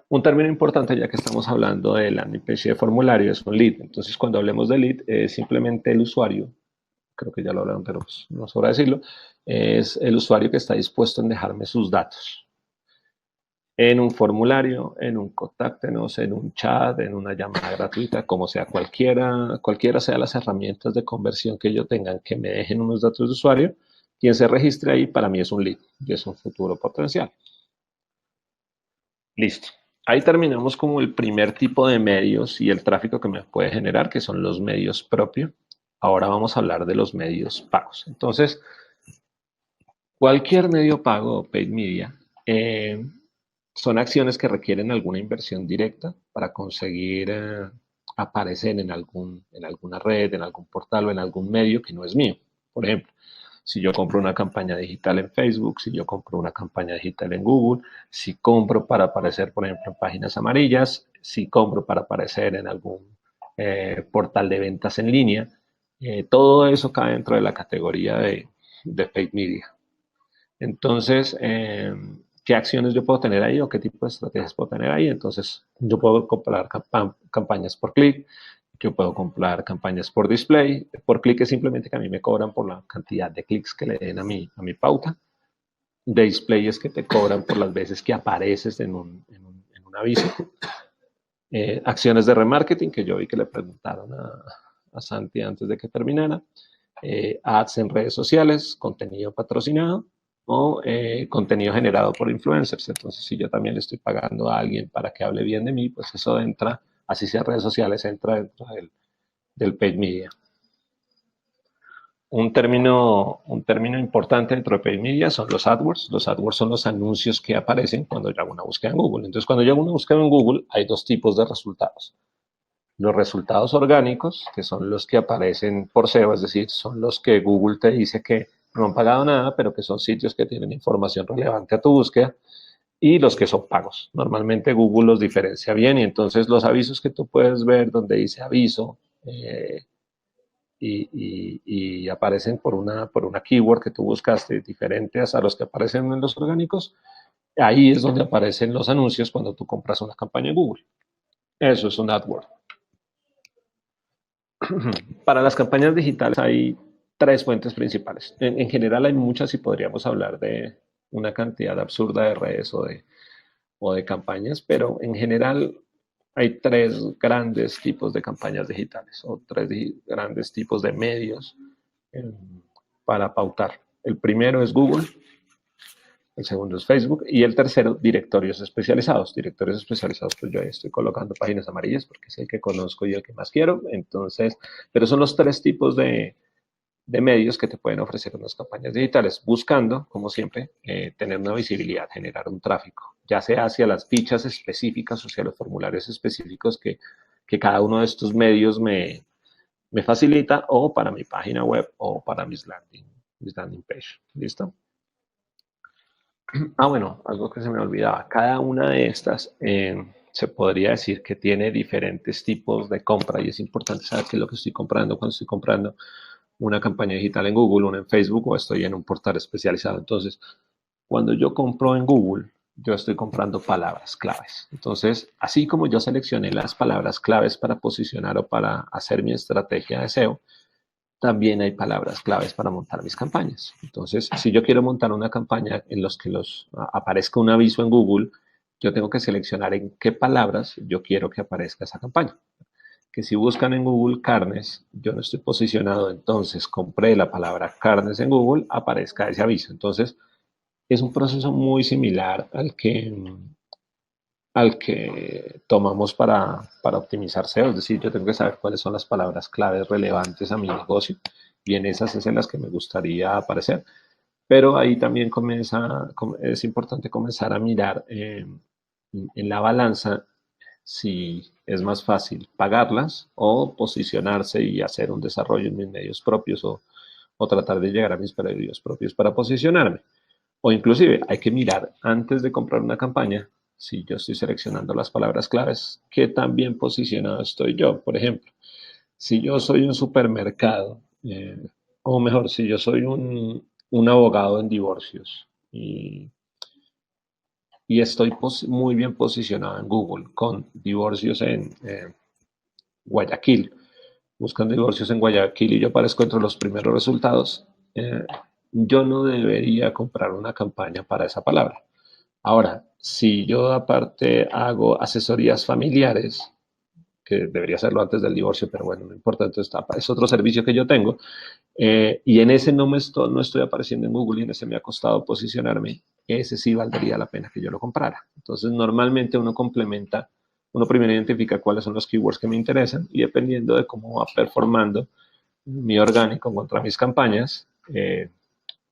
Un término importante, ya que estamos hablando de landing page de formulario, es un lead. Entonces, cuando hablemos de lead, es simplemente el usuario, creo que ya lo hablaron, pero pues no sobra decirlo, es el usuario que está dispuesto en dejarme sus datos. en un formulario, en un contáctenos, en un chat, en una llamada gratuita, como sea, cualquiera sea las herramientas de conversión que yo tengan que me dejen unos datos de usuario, quien se registre ahí para mí es un lead y es un futuro potencial. Listo. Ahí terminamos como el primer tipo de medios y el tráfico que me puede generar, que son los medios propios. Ahora vamos a hablar de los medios pagos. Entonces, cualquier medio pago o paid media son acciones que requieren alguna inversión directa para conseguir aparecer en alguna red, en algún portal o en algún medio que no es mío. Por ejemplo, si yo compro una campaña digital en Facebook, si yo compro una campaña digital en Google, si compro para aparecer, por ejemplo, en páginas amarillas, si compro para aparecer en algún portal de ventas en línea, todo eso cae dentro de la categoría de paid media. Entonces, ¿qué acciones yo puedo tener ahí o qué tipo de estrategias puedo tener ahí? Entonces, yo puedo comprar campañas por clic, yo puedo comprar campañas por display. Por clic es simplemente que a mí me cobran por la cantidad de clics que le den a mi pauta. De display es que te cobran por las veces que apareces en un aviso. Acciones de remarketing, que yo vi que le preguntaron a Santi antes de que terminara. Ads en redes sociales, contenido patrocinado o contenido generado por influencers. Entonces, si yo también le estoy pagando a alguien para que hable bien de mí, pues eso entra, así sea redes sociales, entra dentro del paid media. Un término importante dentro de paid media son los AdWords. Los AdWords son los anuncios que aparecen cuando yo hago una búsqueda en Google. Entonces, cuando yo hago una búsqueda en Google, hay dos tipos de resultados. Los resultados orgánicos, que son los que aparecen por SEO, es decir, son los que Google te dice que no han pagado nada, pero que son sitios que tienen información relevante a tu búsqueda, y los que son pagos. Normalmente Google los diferencia bien y entonces los avisos que tú puedes ver donde dice aviso y aparecen por una keyword que tú buscaste diferentes a los que aparecen en los orgánicos, ahí es donde aparecen los anuncios cuando tú compras una campaña en Google. Eso es un AdWord. Para las campañas digitales hay tres fuentes principales. En general hay muchas y podríamos hablar de una cantidad absurda de redes o de campañas, pero en general hay tres grandes tipos de campañas digitales o tres grandes tipos de medios eh, para pautar. El primero es Google, el segundo es Facebook y el tercero, directorios especializados. Directorios especializados, pues yo ahí estoy colocando páginas amarillas porque es el que conozco y el que más quiero. Entonces, pero son los tres tipos de medios que te pueden ofrecer unas campañas digitales, buscando, como siempre, tener una visibilidad, generar un tráfico, ya sea hacia las fichas específicas o hacia los formularios específicos que cada uno de estos medios me facilita, o para mi página web o para mis landing page. ¿Listo? Bueno, algo que se me olvidaba. Cada una de estas se podría decir que tiene diferentes tipos de compra y es importante saber qué es lo que estoy comprando cuando estoy comprando una campaña digital en Google, una en Facebook o estoy en un portal especializado. Entonces, cuando yo compro en Google, yo estoy comprando palabras claves. Entonces, así como yo seleccioné las palabras claves para posicionar o para hacer mi estrategia de SEO, también hay palabras claves para montar mis campañas. Entonces, si yo quiero montar una campaña en los que aparezca un aviso en Google, yo tengo que seleccionar en qué palabras yo quiero que aparezca esa campaña. Que si buscan en Google carnes, yo no estoy posicionado, entonces compré la palabra carnes en Google, aparezca ese aviso. Entonces, es un proceso muy similar al que tomamos para optimizar SEO. Es decir, yo tengo que saber cuáles son las palabras claves relevantes a mi negocio y en esas es en las que me gustaría aparecer. Pero ahí también es importante comenzar a mirar en la balanza si es más fácil pagarlas o posicionarse y hacer un desarrollo en mis medios propios o tratar de llegar a mis medios propios para posicionarme. O inclusive hay que mirar antes de comprar una campaña, si yo estoy seleccionando las palabras claves, qué tan bien posicionado estoy yo. Por ejemplo, si yo soy un supermercado, o mejor, si yo soy un abogado en divorcios y estoy muy bien posicionado en Google con divorcios en Guayaquil, buscando divorcios en Guayaquil y yo aparezco entre los primeros resultados, yo no debería comprar una campaña para esa palabra. Ahora, si yo aparte hago asesorías familiares, que debería hacerlo antes del divorcio, pero bueno, no importa, entonces es otro servicio que yo tengo, y en ese no estoy apareciendo en Google y en ese me ha costado posicionarme, ese sí valdría la pena que yo lo comprara. Entonces, normalmente uno complementa, uno primero identifica cuáles son los keywords que me interesan y dependiendo de cómo va performando mi orgánico contra mis campañas,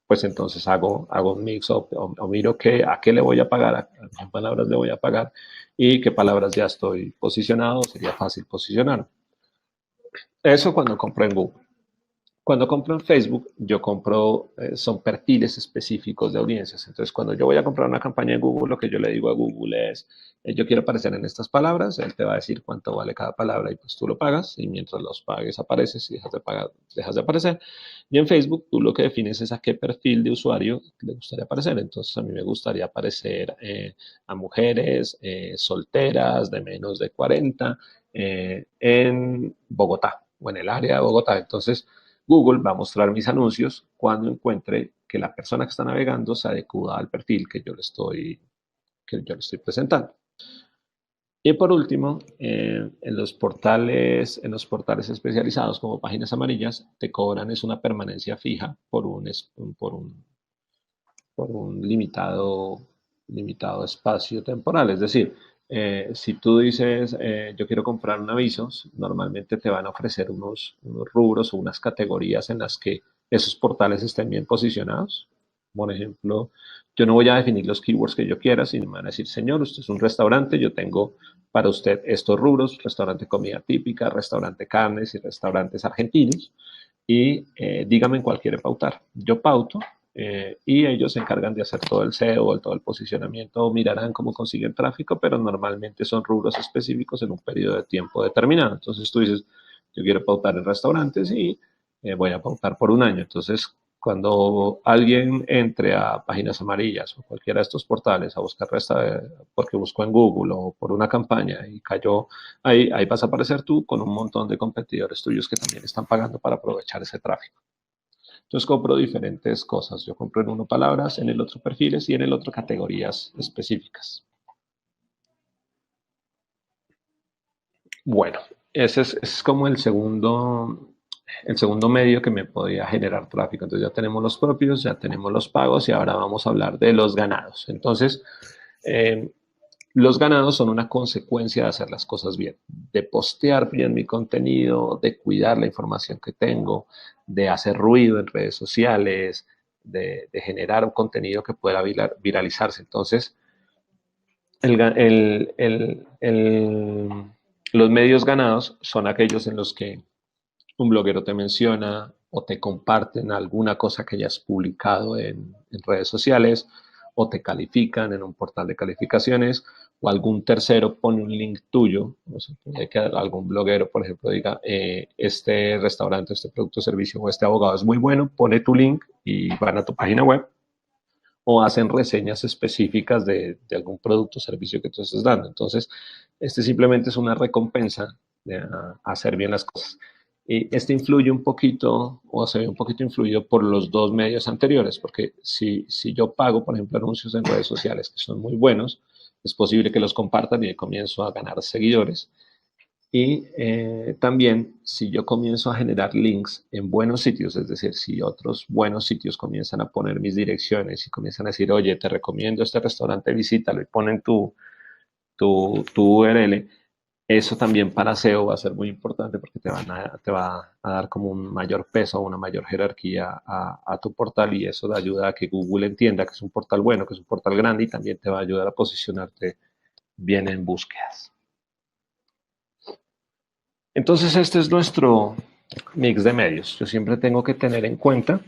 pues entonces hago un mix o miro a qué le voy a pagar, a qué palabras le voy a pagar y qué palabras ya estoy posicionado, sería fácil posicionar. Eso cuando compro en Google. Cuando compro en Facebook, yo compro, son perfiles específicos de audiencias. Entonces, cuando yo voy a comprar una campaña en Google, lo que yo le digo a Google es, yo quiero aparecer en estas palabras, él te va a decir cuánto vale cada palabra y pues tú lo pagas y mientras los pagues apareces y dejas de pagar, dejas de aparecer. Y en Facebook, tú lo que defines es a qué perfil de usuario le gustaría aparecer. Entonces, a mí me gustaría aparecer a mujeres solteras de menos de 40 en Bogotá o en el área de Bogotá. Entonces, Google va a mostrar mis anuncios cuando encuentre que la persona que está navegando se adecua al perfil que yo le estoy presentando. Y por último, en los portales especializados como Páginas Amarillas, te cobran es una permanencia fija por un, por un limitado espacio temporal. Es decir, si tú dices, yo quiero comprar un aviso, normalmente te van a ofrecer unos rubros o unas categorías en las que esos portales estén bien posicionados. Por ejemplo, yo no voy a definir los keywords que yo quiera, sino me van a decir, señor, usted es un restaurante, yo tengo para usted estos rubros, restaurante comida típica, restaurante carnes y restaurantes argentinos, y dígame en cuál quiere pautar. Yo pauto y ellos se encargan de hacer todo el SEO, todo el posicionamiento, o mirarán cómo consiguen tráfico, pero normalmente son rubros específicos en un periodo de tiempo determinado. Entonces tú dices, yo quiero pautar en restaurantes y voy a pautar por un año. Entonces, cuando alguien entre a Páginas Amarillas o cualquiera de estos portales a buscar porque buscó en Google o por una campaña y cayó ahí vas a aparecer tú con un montón de competidores tuyos que también están pagando para aprovechar ese tráfico. Entonces compro diferentes cosas. Yo compro en uno palabras, en el otro perfiles y en el otro categorías específicas. Bueno, ese es como el segundo medio que me podía generar tráfico. Entonces ya tenemos los propios, ya tenemos los pagos y ahora vamos a hablar de los ganados. Entonces, eh, los ganados son una consecuencia de hacer las cosas bien, de postear bien mi contenido, de cuidar la información que tengo, de hacer ruido en redes sociales, de generar un contenido que pueda viralizarse. Entonces, el, el, el, el, los medios ganados son aquellos en los que un bloguero te menciona o te comparten alguna cosa que hayas publicado en redes sociales o te califican en un portal de calificaciones o algún tercero pone un link tuyo, no sé, puede que algún bloguero, por ejemplo, diga, este restaurante, este producto o servicio o este abogado es muy bueno, pone tu link y van a tu página web o hacen reseñas específicas de algún producto o servicio que tú estés dando. Entonces, este simplemente es una recompensa de hacer bien las cosas. Y este influye un poquito, o se ve un poquito influido por los dos medios anteriores, porque si yo pago, por ejemplo, anuncios en redes sociales que son muy buenos, es posible que los compartan y comienzo a ganar seguidores. Y también si yo comienzo a generar links en buenos sitios, es decir, si otros buenos sitios comienzan a poner mis direcciones y comienzan a decir, oye, te recomiendo este restaurante, visítalo y ponen tu URL, eso también para SEO va a ser muy importante porque te va a dar como un mayor peso, una mayor jerarquía a tu portal y eso te ayuda a que Google entienda que es un portal bueno, que es un portal grande y también te va a ayudar a posicionarte bien en búsquedas. Entonces, este es nuestro mix de medios. Yo siempre tengo que tener en cuenta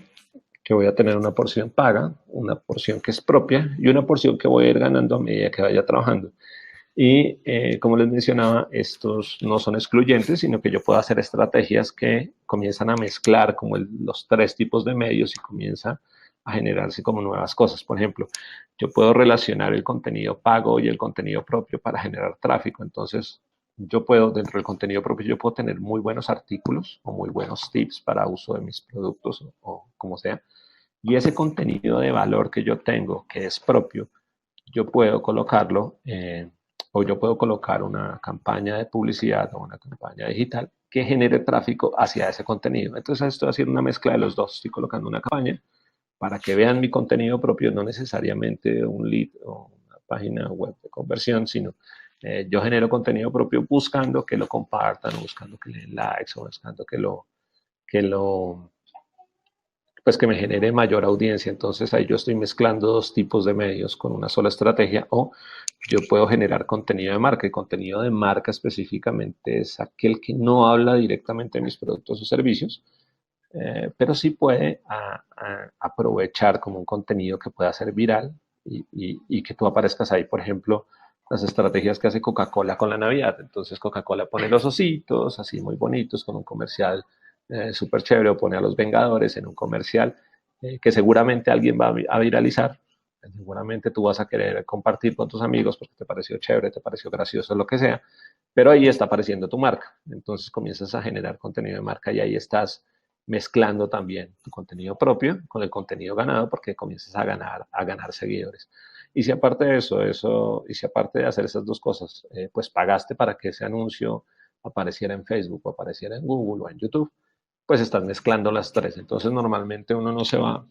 que voy a tener una porción paga, una porción que es propia y una porción que voy a ir ganando a medida que vaya trabajando. Y como les mencionaba, estos no son excluyentes, sino que yo puedo hacer estrategias que comienzan a mezclar como los tres tipos de medios y comienza a generarse como nuevas cosas. Por ejemplo, yo puedo relacionar el contenido pago y el contenido propio para generar tráfico. Entonces, yo puedo, dentro del contenido propio, yo puedo tener muy buenos artículos o muy buenos tips para uso de mis productos o como sea. Y ese contenido de valor que yo tengo, que es propio, yo puedo colocarlo, o yo puedo colocar una campaña de publicidad o una campaña digital que genere tráfico hacia ese contenido. Entonces estoy haciendo una mezcla de los dos. Estoy colocando una campaña para que vean mi contenido propio, no necesariamente un lead o una página web de conversión, sino yo genero contenido propio buscando que lo compartan, buscando que le den likes o buscando que lo, pues que me genere mayor audiencia. Entonces ahí yo estoy mezclando dos tipos de medios con una sola estrategia, o yo puedo generar contenido de marca. Y contenido de marca específicamente es aquel que no habla directamente de mis productos o servicios, pero sí puede aprovechar como un contenido que pueda ser viral y que tú aparezcas ahí. Por ejemplo, las estrategias que hace Coca-Cola con la Navidad. Entonces Coca-Cola pone los ositos así muy bonitos con un comercial súper chévere, o pone a los Vengadores en un comercial que seguramente alguien va a viralizar. Seguramente tú vas a querer compartir con tus amigos porque te pareció chévere, te pareció gracioso, lo que sea, pero ahí está apareciendo tu marca. Entonces comienzas a generar contenido de marca y ahí estás mezclando también tu contenido propio con el contenido ganado, porque comienzas a ganar seguidores. Y si aparte de y si aparte de hacer esas dos cosas, pues pagaste para que ese anuncio apareciera en Facebook o apareciera en Google o en YouTube, pues estás mezclando las tres. Entonces normalmente uno no se va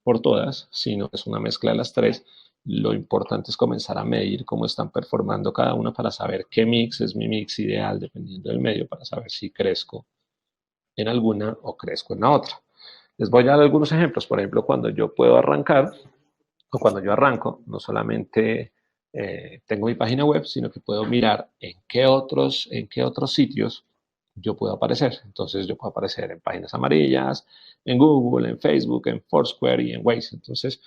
por todas, sino es una mezcla de las tres. Lo importante es comenzar a medir cómo están performando cada una para saber qué mix es mi mix ideal dependiendo del medio, para saber si crezco en alguna o crezco en la otra. Les voy a dar algunos ejemplos. Por ejemplo, cuando yo puedo arrancar, o cuando yo arranco, no solamente tengo mi página web, sino que puedo mirar en qué otros sitios yo puedo aparecer. Entonces yo puedo aparecer en páginas amarillas, en Google, en Facebook, en Foursquare y en Waze. Entonces,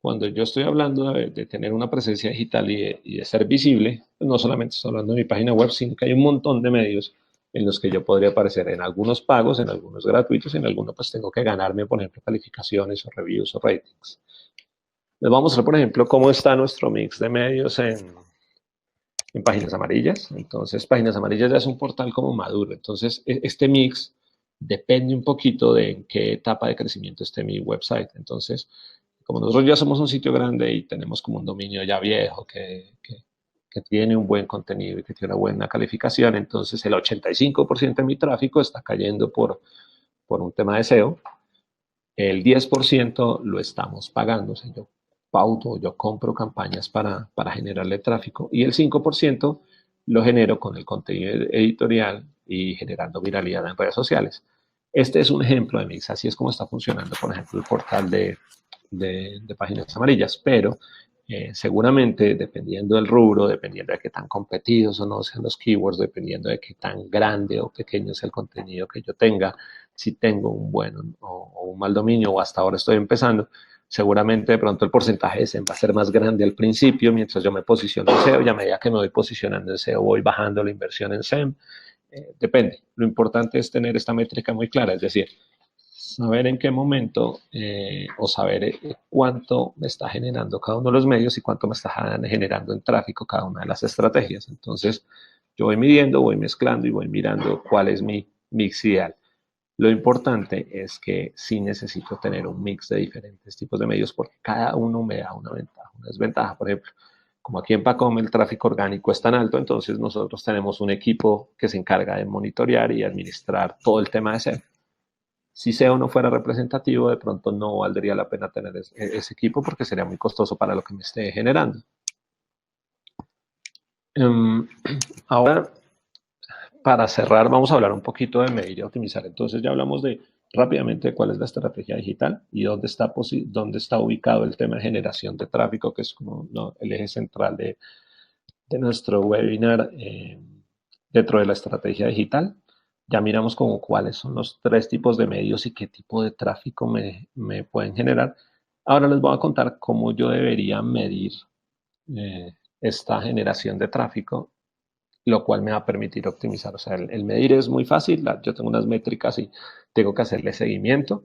cuando yo estoy hablando de tener una presencia digital y de ser visible, pues no solamente estoy hablando de mi página web, sino que hay un montón de medios en los que yo podría aparecer, en algunos pagos, en algunos gratuitos, en algunos pues tengo que ganarme, por ejemplo, calificaciones o reviews o ratings. Les vamos a mostrar, por ejemplo, cómo está nuestro mix de medios en Páginas Amarillas. Entonces, Páginas Amarillas ya es un portal como maduro. Entonces, este mix depende un poquito de en qué etapa de crecimiento esté mi website. Entonces, como nosotros ya somos un sitio grande y tenemos como un dominio ya viejo que tiene un buen contenido y que tiene una buena calificación, entonces el 85% de mi tráfico está cayendo por un tema de SEO. El 10% lo estamos pagando. O sea, yo pauto, yo compro campañas para generarle tráfico, y el 5% lo genero con el contenido editorial y generando viralidad en redes sociales. Este es un ejemplo de mix. Así es como está funcionando, por ejemplo, el portal de Páginas Amarillas, pero seguramente dependiendo del rubro, dependiendo de qué tan competidos o no sean los keywords, dependiendo de qué tan grande o pequeño es el contenido que yo tenga, si tengo un buen o un mal dominio, o hasta ahora estoy empezando, seguramente de pronto el porcentaje de SEM va a ser más grande al principio mientras yo me posiciono en SEO, y a medida que me voy posicionando en SEO voy bajando la inversión en SEM. Depende. Lo importante es tener esta métrica muy clara, es decir, saber en qué momento o saber cuánto me está generando cada uno de los medios y cuánto me está generando en tráfico cada una de las estrategias. Entonces, yo voy midiendo, voy mezclando y voy mirando cuál es mi mix ideal. Lo importante es que sí necesito tener un mix de diferentes tipos de medios, porque cada uno me da una ventaja, una desventaja. Por ejemplo, como aquí en Pacom el tráfico orgánico es tan alto, entonces nosotros tenemos un equipo que se encarga de monitorear y administrar todo el tema de SEO. Si SEO no fuera representativo, de pronto no valdría la pena tener ese equipo porque sería muy costoso para lo que me esté generando. Ahora, para cerrar, vamos a hablar un poquito de medir y optimizar. Entonces ya hablamos rápidamente de cuál es la estrategia digital y dónde está ubicado el tema de generación de tráfico, que es como el eje central de nuestro webinar dentro de la estrategia digital. Ya miramos como cuáles son los tres tipos de medios y qué tipo de tráfico me pueden generar. Ahora les voy a contar cómo yo debería medir esta generación de tráfico, lo cual me va a permitir optimizar. O sea, el medir es muy fácil. Yo tengo unas métricas y tengo que hacerle seguimiento.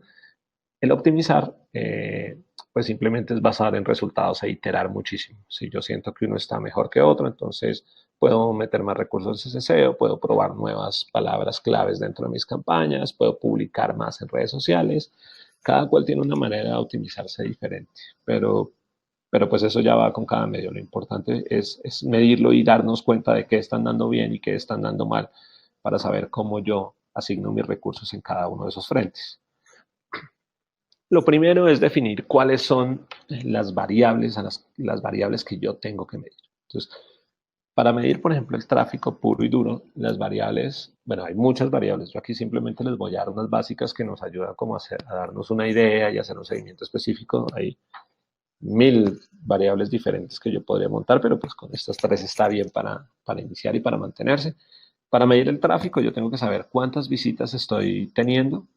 El optimizar, pues simplemente es basar en resultados e iterar muchísimo. Si yo siento que uno está mejor que otro, entonces puedo meter más recursos en SEO, puedo probar nuevas palabras claves dentro de mis campañas, puedo publicar más en redes sociales. Cada cual tiene una manera de optimizarse diferente, pero pero pues eso ya va con cada medio. Lo importante es medirlo y darnos cuenta de qué están dando bien y qué están dando mal para saber cómo yo asigno mis recursos en cada uno de esos frentes. Lo primero es definir cuáles son las variables, las variables que yo tengo que medir. Entonces, para medir, por ejemplo, el tráfico puro y duro, las variables, bueno, hay muchas variables. Yo aquí simplemente les voy a dar unas básicas que nos ayudan como a darnos una idea y hacer un seguimiento específico. Hay 1000 variables diferentes que yo podría montar, pero pues con estas tres está bien para iniciar y para mantenerse. Para medir el tráfico, yo tengo que saber cuántas visitas estoy teniendo,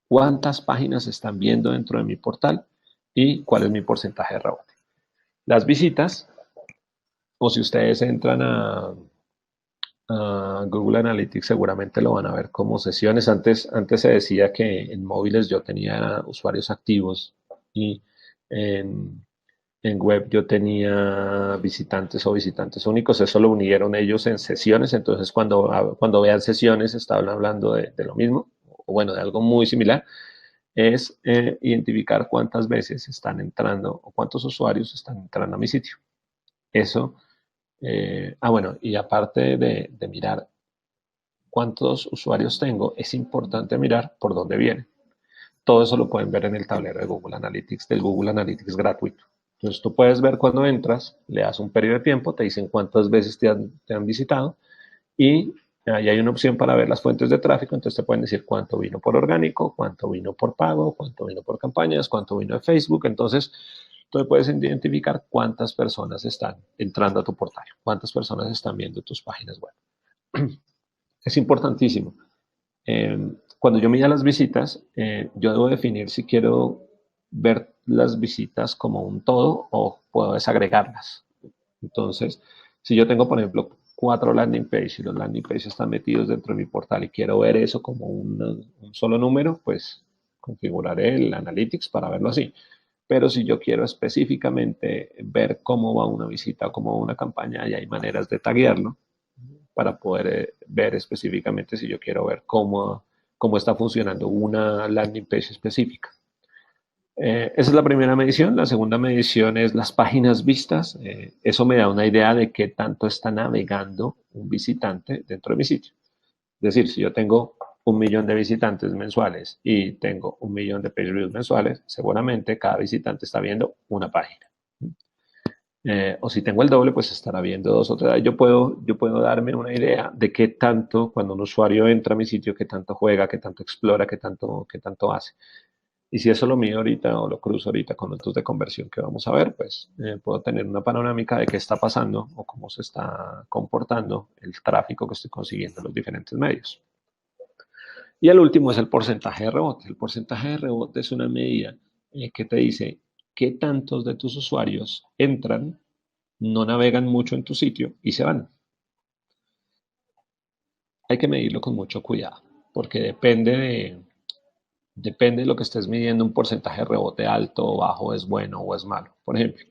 cuántas páginas están viendo dentro de mi portal y cuál es mi porcentaje de rebote. Las visitas, o si ustedes entran a Google Analytics, seguramente lo van a ver como sesiones. Antes se decía que en móviles yo tenía usuarios activos y en, en web yo tenía visitantes o visitantes únicos. Eso lo unieron ellos en sesiones. Entonces, cuando vean sesiones, estaban hablando de lo mismo, o bueno, de algo muy similar. Es identificar cuántas veces están entrando o cuántos usuarios están entrando a mi sitio. Eso, bueno, y aparte de mirar cuántos usuarios tengo, es importante mirar por dónde viene. Todo eso lo pueden ver en el tablero de Google Analytics, del Google Analytics gratuito. Entonces tú puedes ver cuando entras, le das un periodo de tiempo, te dicen cuántas veces te han visitado y ahí hay una opción para ver las fuentes de tráfico, entonces te pueden decir cuánto vino por orgánico, cuánto vino por pago, cuánto vino por campañas, cuánto vino de Facebook. Entonces tú puedes identificar cuántas personas están entrando a tu portal, cuántas personas están viendo tus páginas web. Es importantísimo. Cuando yo mida las visitas, yo debo definir si quiero ver las visitas como un todo o puedo desagregarlas. Entonces, si yo tengo, por ejemplo, 4 landing pages y los landing pages están metidos dentro de mi portal y quiero ver eso como un solo número, pues configuraré el Analytics para verlo así. Pero si yo quiero específicamente ver cómo va una visita o cómo va una campaña, y hay maneras de taguearlo para poder ver específicamente si yo quiero ver cómo está funcionando una landing page específica. Esa es la primera medición. La segunda medición es las páginas vistas. Eso me da una idea de qué tanto está navegando un visitante dentro de mi sitio. Es decir, si yo tengo 1.000.000 de visitantes mensuales y tengo 1.000.000 de page views mensuales, seguramente cada visitante está viendo una página. O si tengo el doble, pues estará viendo 2 o 3. Yo puedo darme una idea de qué tanto, cuando un usuario entra a mi sitio, qué tanto juega, qué tanto explora, qué tanto hace. Y si eso lo mido ahorita o lo cruzo ahorita con datos de conversión que vamos a ver, pues puedo tener una panorámica de qué está pasando o cómo se está comportando el tráfico que estoy consiguiendo en los diferentes medios. Y el último es el porcentaje de rebote. El porcentaje de rebote es una medida que te dice qué tantos de tus usuarios entran, no navegan mucho en tu sitio y se van. Hay que medirlo con mucho cuidado, porque depende de lo que estés midiendo. Un porcentaje de rebote alto o bajo es bueno o es malo. Por ejemplo,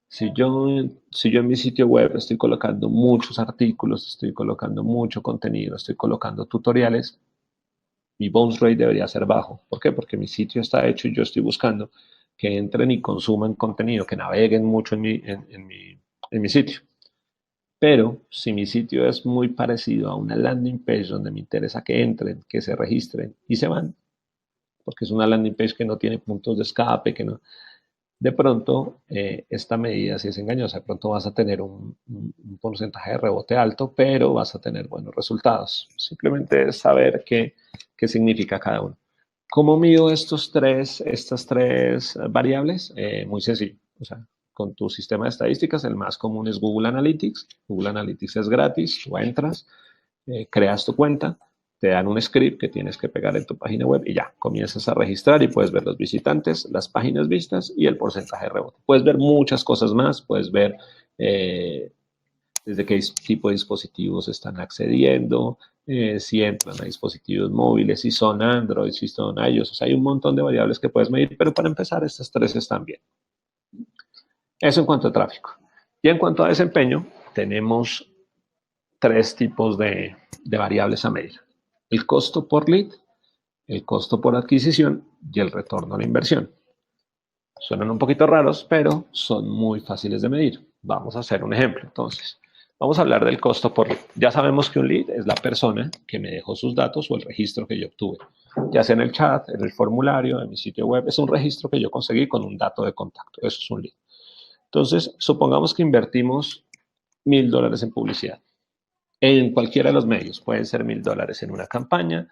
si yo en mi sitio web estoy colocando muchos artículos, estoy colocando mucho contenido, estoy colocando tutoriales, mi bounce rate debería ser bajo. ¿Por qué? Porque mi sitio está hecho y yo estoy buscando que entren y consuman contenido, que naveguen mucho en mi sitio. Pero si mi sitio es muy parecido a una landing page donde me interesa que entren, que se registren y se van, porque es una landing page que no tiene puntos de escape, que no, de pronto esta medida sí es engañosa. De pronto vas a tener un porcentaje de rebote alto, pero vas a tener buenos resultados. Simplemente es saber qué significa cada uno. ¿Cómo mido estas tres variables? Muy sencillo. O sea, con tu sistema de estadísticas, el más común es Google Analytics. Google Analytics es gratis, tú entras, creas tu cuenta, te dan un script que tienes que pegar en tu página web y ya, comienzas a registrar y puedes ver los visitantes, las páginas vistas y el porcentaje de rebote. Puedes ver muchas cosas más, puedes ver desde qué tipo de dispositivos están accediendo, si entran a dispositivos móviles, si son Android, si son iOS. O sea, hay un montón de variables que puedes medir, pero para empezar, estas tres están bien. Eso en cuanto a tráfico. Y en cuanto a desempeño, tenemos 3 tipos de variables a medir: el costo por lead, el costo por adquisición y el retorno a la inversión. Suenan un poquito raros, pero son muy fáciles de medir. Vamos a hacer un ejemplo. Entonces, vamos a hablar del costo por lead. Ya sabemos que un lead es la persona que me dejó sus datos o el registro que yo obtuve. Ya sea en el chat, en el formulario, en mi sitio web, es un registro que yo conseguí con un dato de contacto. Eso es un lead. Entonces, supongamos que invertimos $1,000 en publicidad. En cualquiera de los medios. Pueden ser $1,000 en una campaña,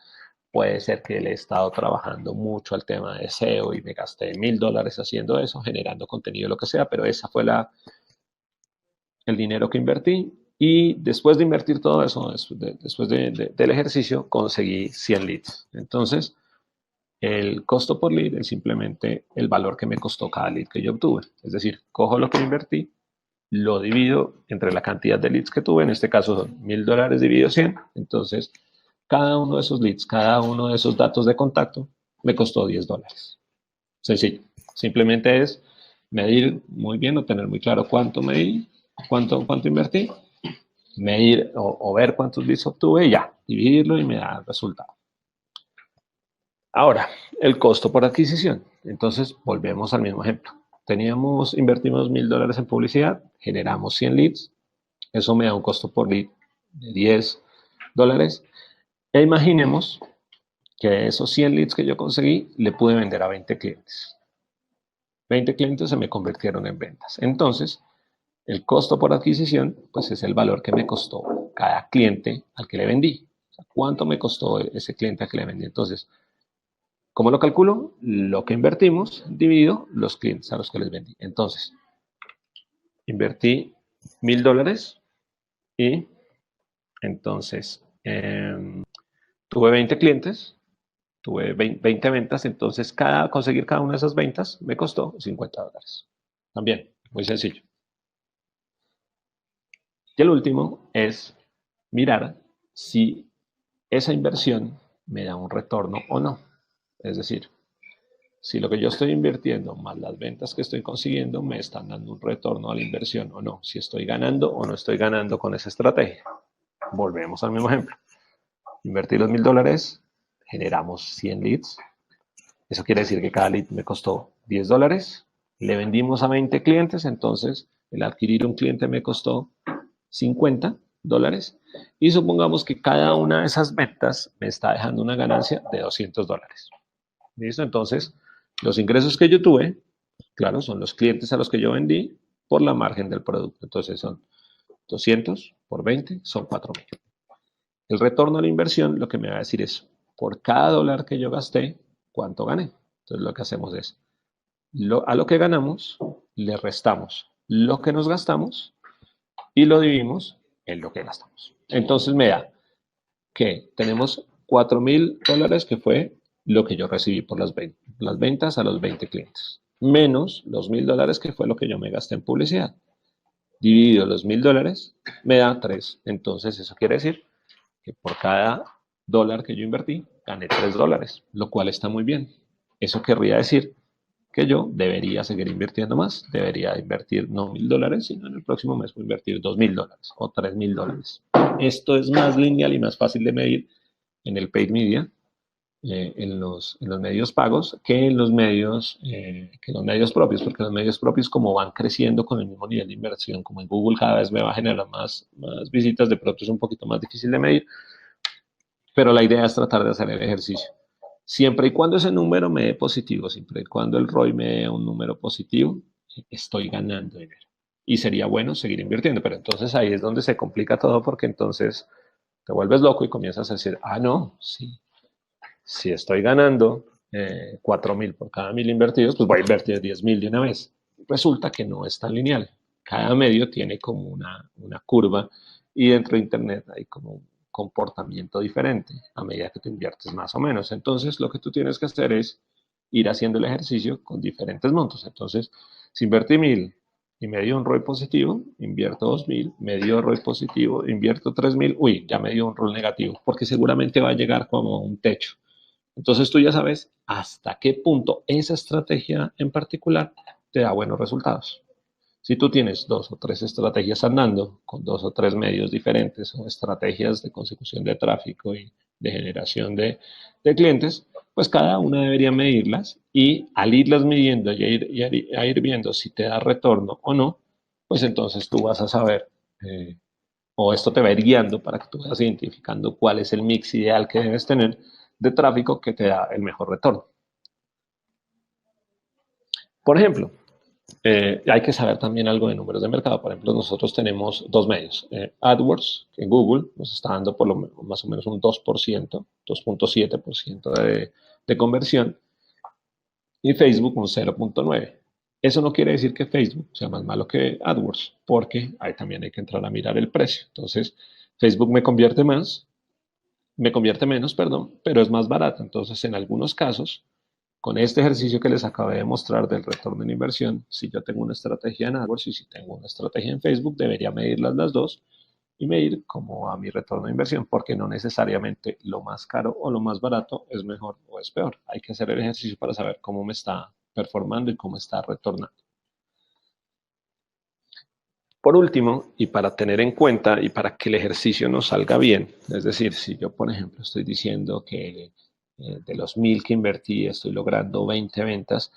puede ser que le he estado trabajando mucho al tema de SEO y me gasté $1,000 haciendo eso, generando contenido, lo que sea, pero esa fue el dinero que invertí. Y después de invertir todo eso, después del ejercicio, conseguí 100 leads. Entonces, el costo por lead es simplemente el valor que me costó cada lead que yo obtuve. Es decir, cojo lo que invertí, lo divido entre la cantidad de leads que tuve, en este caso son $1,000 dividido 100, entonces cada uno de esos leads, cada uno de esos datos de contacto me costó $10. Sencillo. Simplemente es medir muy bien o tener muy claro cuánto medí, cuánto invertí, medir o ver cuántos leads obtuve y ya, dividirlo y me da el resultado. Ahora, el costo por adquisición. Entonces, volvemos al mismo ejemplo. Invertimos $1,000 en publicidad, generamos 100 leads, eso me da un costo por lead de $10. E imaginemos que de esos 100 leads que yo conseguí, le pude vender a 20 clientes. 20 clientes se me convirtieron en ventas. Entonces, el costo por adquisición, pues es el valor que me costó cada cliente al que le vendí. O sea, ¿cuánto me costó ese cliente al que le vendí? Entonces, ¿cómo lo calculo? Lo que invertimos dividido los clientes a los que les vendí. Entonces, invertí $1,000 y entonces tuve 20 clientes, tuve 20 ventas, entonces conseguir cada una de esas ventas me costó $50. También, muy sencillo. Y el último es mirar si esa inversión me da un retorno o no. Es decir, si lo que yo estoy invirtiendo más las ventas que estoy consiguiendo me están dando un retorno a la inversión o no. Si estoy ganando o no estoy ganando con esa estrategia. Volvemos al mismo ejemplo. Invertí los $1,000, generamos 100 leads. Eso quiere decir que cada lead me costó $10. Le vendimos a 20 clientes, entonces el adquirir un cliente me costó $50. Y supongamos que cada una de esas ventas me está dejando una ganancia de $200. ¿Listo? Entonces, los ingresos que yo tuve, claro, son los clientes a los que yo vendí por la margen del producto. Entonces son 200 por 20, son 4,000. El retorno a la inversión lo que me va a decir es, por cada dólar que yo gasté, ¿cuánto gané? Entonces lo que hacemos es, a lo que ganamos, le restamos lo que nos gastamos y lo dividimos en lo que gastamos. Entonces me da que tenemos $4,000, que fue lo que yo recibí por las ventas a los 20 clientes, menos los $1,000, que fue lo que yo me gasté en publicidad. Dividido los $1,000, me da 3. Entonces eso quiere decir que por cada dólar que yo invertí, gané $3, lo cual está muy bien. Eso querría decir que yo debería seguir invirtiendo más, debería invertir no $1,000, sino en el próximo mes voy a invertir $2,000 o $3,000. Esto es más lineal y más fácil de medir en el paid media, en los medios pagos, que en los medios propios, porque los medios propios, como van creciendo con el mismo nivel de inversión, como en Google cada vez me va a generar más visitas, de pronto es un poquito más difícil de medir, pero la idea es tratar de hacer el ejercicio. Siempre y cuando ese número me dé positivo, siempre y cuando el ROI me dé un número positivo, estoy ganando dinero. Y sería bueno seguir invirtiendo, pero entonces ahí es donde se complica todo, porque entonces te vuelves loco y comienzas a decir, no, sí, si estoy ganando 4,000 por cada 1,000 invertidos, pues voy a invertir 10,000 de una vez. Resulta que no es tan lineal. Cada medio tiene como una curva y dentro de Internet hay como un comportamiento diferente a medida que tú inviertes más o menos. Entonces, lo que tú tienes que hacer es ir haciendo el ejercicio con diferentes montos. Entonces, si invertí 1,000 y me dio un ROI positivo, invierto 2,000, me dio ROI positivo, invierto 3,000, ya me dio un ROI negativo, porque seguramente va a llegar como un techo. Entonces tú ya sabes hasta qué punto esa estrategia en particular te da buenos resultados. Si tú tienes 2 o 3 estrategias andando con 2 o 3 medios diferentes o estrategias de consecución de tráfico y de generación de clientes, pues cada una debería medirlas y al irlas midiendo a ir viendo si te da retorno o no, pues entonces tú vas a saber, o esto te va a ir guiando para que tú vayas identificando cuál es el mix ideal que debes tener de tráfico que te da el mejor retorno. Por ejemplo, hay que saber también algo de números de mercado. Por ejemplo, nosotros tenemos dos medios. AdWords, que Google nos está dando por lo más o menos un 2%, 2.7% de conversión, y Facebook un 0.9%. Eso no quiere decir que Facebook sea más malo que AdWords, porque ahí también hay que entrar a mirar el precio. Entonces, Facebook me convierte menos, perdón, pero es más barato. Entonces, en algunos casos, con este ejercicio que les acabé de mostrar del retorno en inversión, si yo tengo una estrategia en AdWords y si tengo una estrategia en Facebook, debería medirlas las dos y medir cómo va mi retorno de inversión, porque no necesariamente lo más caro o lo más barato es mejor o es peor. Hay que hacer el ejercicio para saber cómo me está performando y cómo está retornando. Por último, y para tener en cuenta y para que el ejercicio nos salga bien, es decir, si yo, por ejemplo, estoy diciendo que de los 1000 que invertí estoy logrando 20 ventas,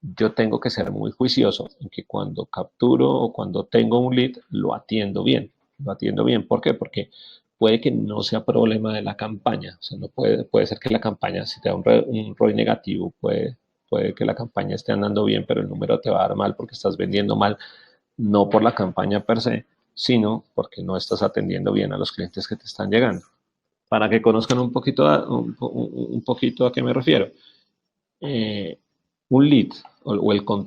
yo tengo que ser muy juicioso en que cuando capturo o cuando tengo un lead, lo atiendo bien. Lo atiendo bien. ¿Por qué? Porque puede que no sea problema de la campaña. O sea, no puede ser que la campaña, si te da un ROI negativo, puede que la campaña esté andando bien, pero el número te va a dar mal porque estás vendiendo mal, no por la campaña per se, sino porque no estás atendiendo bien a los clientes que te están llegando. Para que conozcan un poquito a qué me refiero. Un lead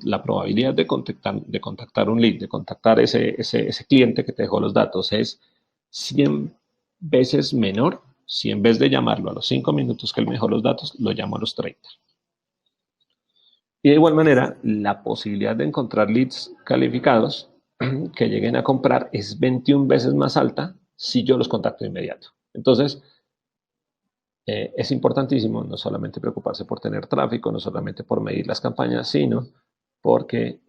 la probabilidad de contactar un lead, de contactar ese cliente que te dejó los datos es 100 veces menor si en vez de llamarlo a los 5 minutos que él me dejó los datos, lo llamo a los 30. Y de igual manera, la posibilidad de encontrar leads calificados que lleguen a comprar es 21 veces más alta si yo los contacto de inmediato. Entonces, es importantísimo no solamente preocuparse por tener tráfico, no solamente por medir las campañas, sino porque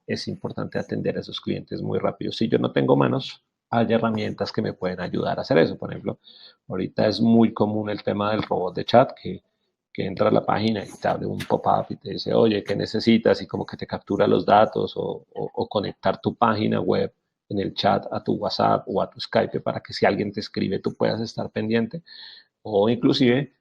es importante atender a esos clientes muy rápido. Si yo no tengo manos, hay herramientas que me pueden ayudar a hacer eso. Por ejemplo, ahorita es muy común el tema del robot de chat que entra a la página y te abre un pop-up y te dice, oye, ¿qué necesitas? Y como que te captura los datos o conectar tu página web en el chat a tu WhatsApp o a tu Skype para que si alguien te escribe tú puedas estar pendiente o inclusive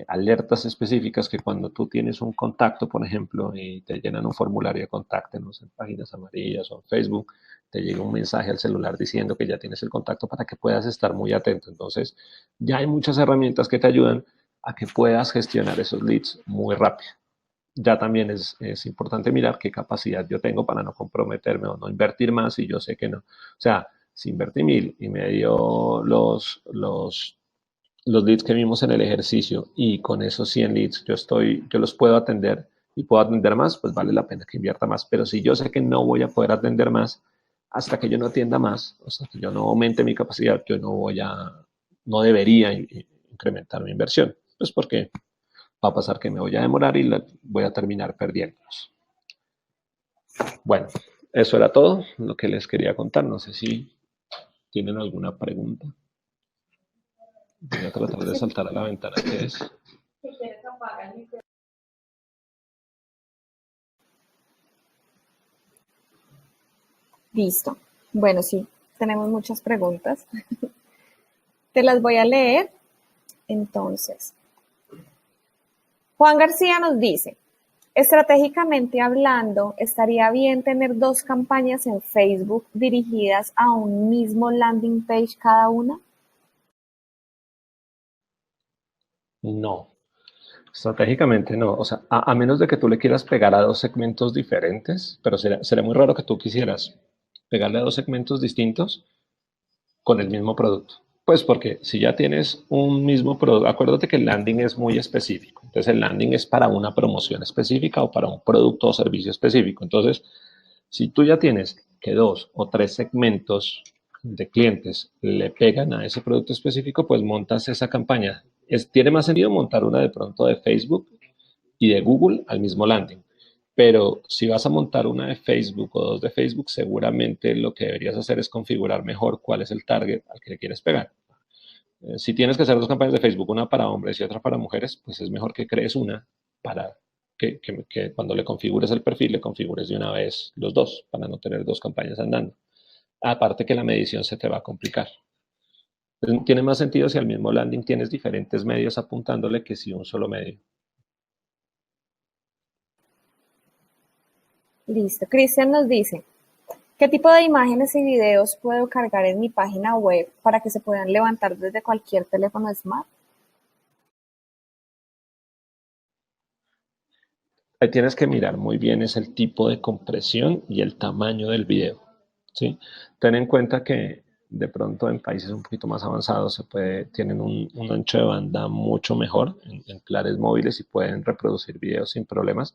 alertas específicas que cuando tú tienes un contacto, por ejemplo, y te llenan un formulario de contáctenos en páginas amarillas o en Facebook, te llega un mensaje al celular diciendo que ya tienes el contacto para que puedas estar muy atento. Entonces, ya hay muchas herramientas que te ayudan a que puedas gestionar esos leads muy rápido. Ya también es importante mirar qué capacidad yo tengo para no comprometerme o no invertir más y yo sé que no. O sea, si invertí 1000 y me dio los leads que vimos en el ejercicio y con esos 100 leads yo los puedo atender y puedo atender más, pues vale la pena que invierta más. Pero si yo sé que no voy a poder atender más, hasta que yo no atienda más, hasta que yo no aumente mi capacidad, yo no debería incrementar mi inversión. Pues porque va a pasar que me voy a demorar y voy a terminar perdiendo. Bueno, eso era todo lo que les quería contar. No sé si tienen alguna pregunta. Voy a tratar de saltar a la ventana que es. Listo. Bueno, sí, tenemos muchas preguntas. Te las voy a leer. Entonces, Juan García nos dice, estratégicamente hablando, ¿estaría bien tener dos campañas en Facebook dirigidas a un mismo landing page cada una? No, estratégicamente no. O sea, a menos de que tú le quieras pegar a dos segmentos diferentes, pero sería muy raro que tú quisieras pegarle a dos segmentos distintos con el mismo producto. Pues porque si ya tienes un mismo producto, acuérdate que el landing es muy específico. Entonces el landing es para una promoción específica o para un producto o servicio específico. Entonces, si tú ya tienes que dos o tres segmentos de clientes le pegan a ese producto específico, pues montas esa campaña. Tiene más sentido montar una de pronto de Facebook y de Google al mismo landing. Pero si vas a montar una de Facebook o dos de Facebook, seguramente lo que deberías hacer es configurar mejor cuál es el target al que le quieres pegar. Si tienes que hacer dos campañas de Facebook, una para hombres y otra para mujeres, pues es mejor que crees una para que cuando le configures el perfil, le configures de una vez los dos, para no tener dos campañas andando. Aparte que la medición se te va a complicar. Tiene más sentido si al mismo landing tienes diferentes medios apuntándole que si un solo medio. Listo. Cristian nos dice, ¿qué tipo de imágenes y videos puedo cargar en mi página web para que se puedan levantar desde cualquier teléfono smart? Ahí tienes que mirar muy bien es el tipo de compresión y el tamaño del video, ¿sí? Ten en cuenta que de pronto en países un poquito más avanzados tienen un ancho de banda mucho mejor en planes móviles y pueden reproducir videos sin problemas,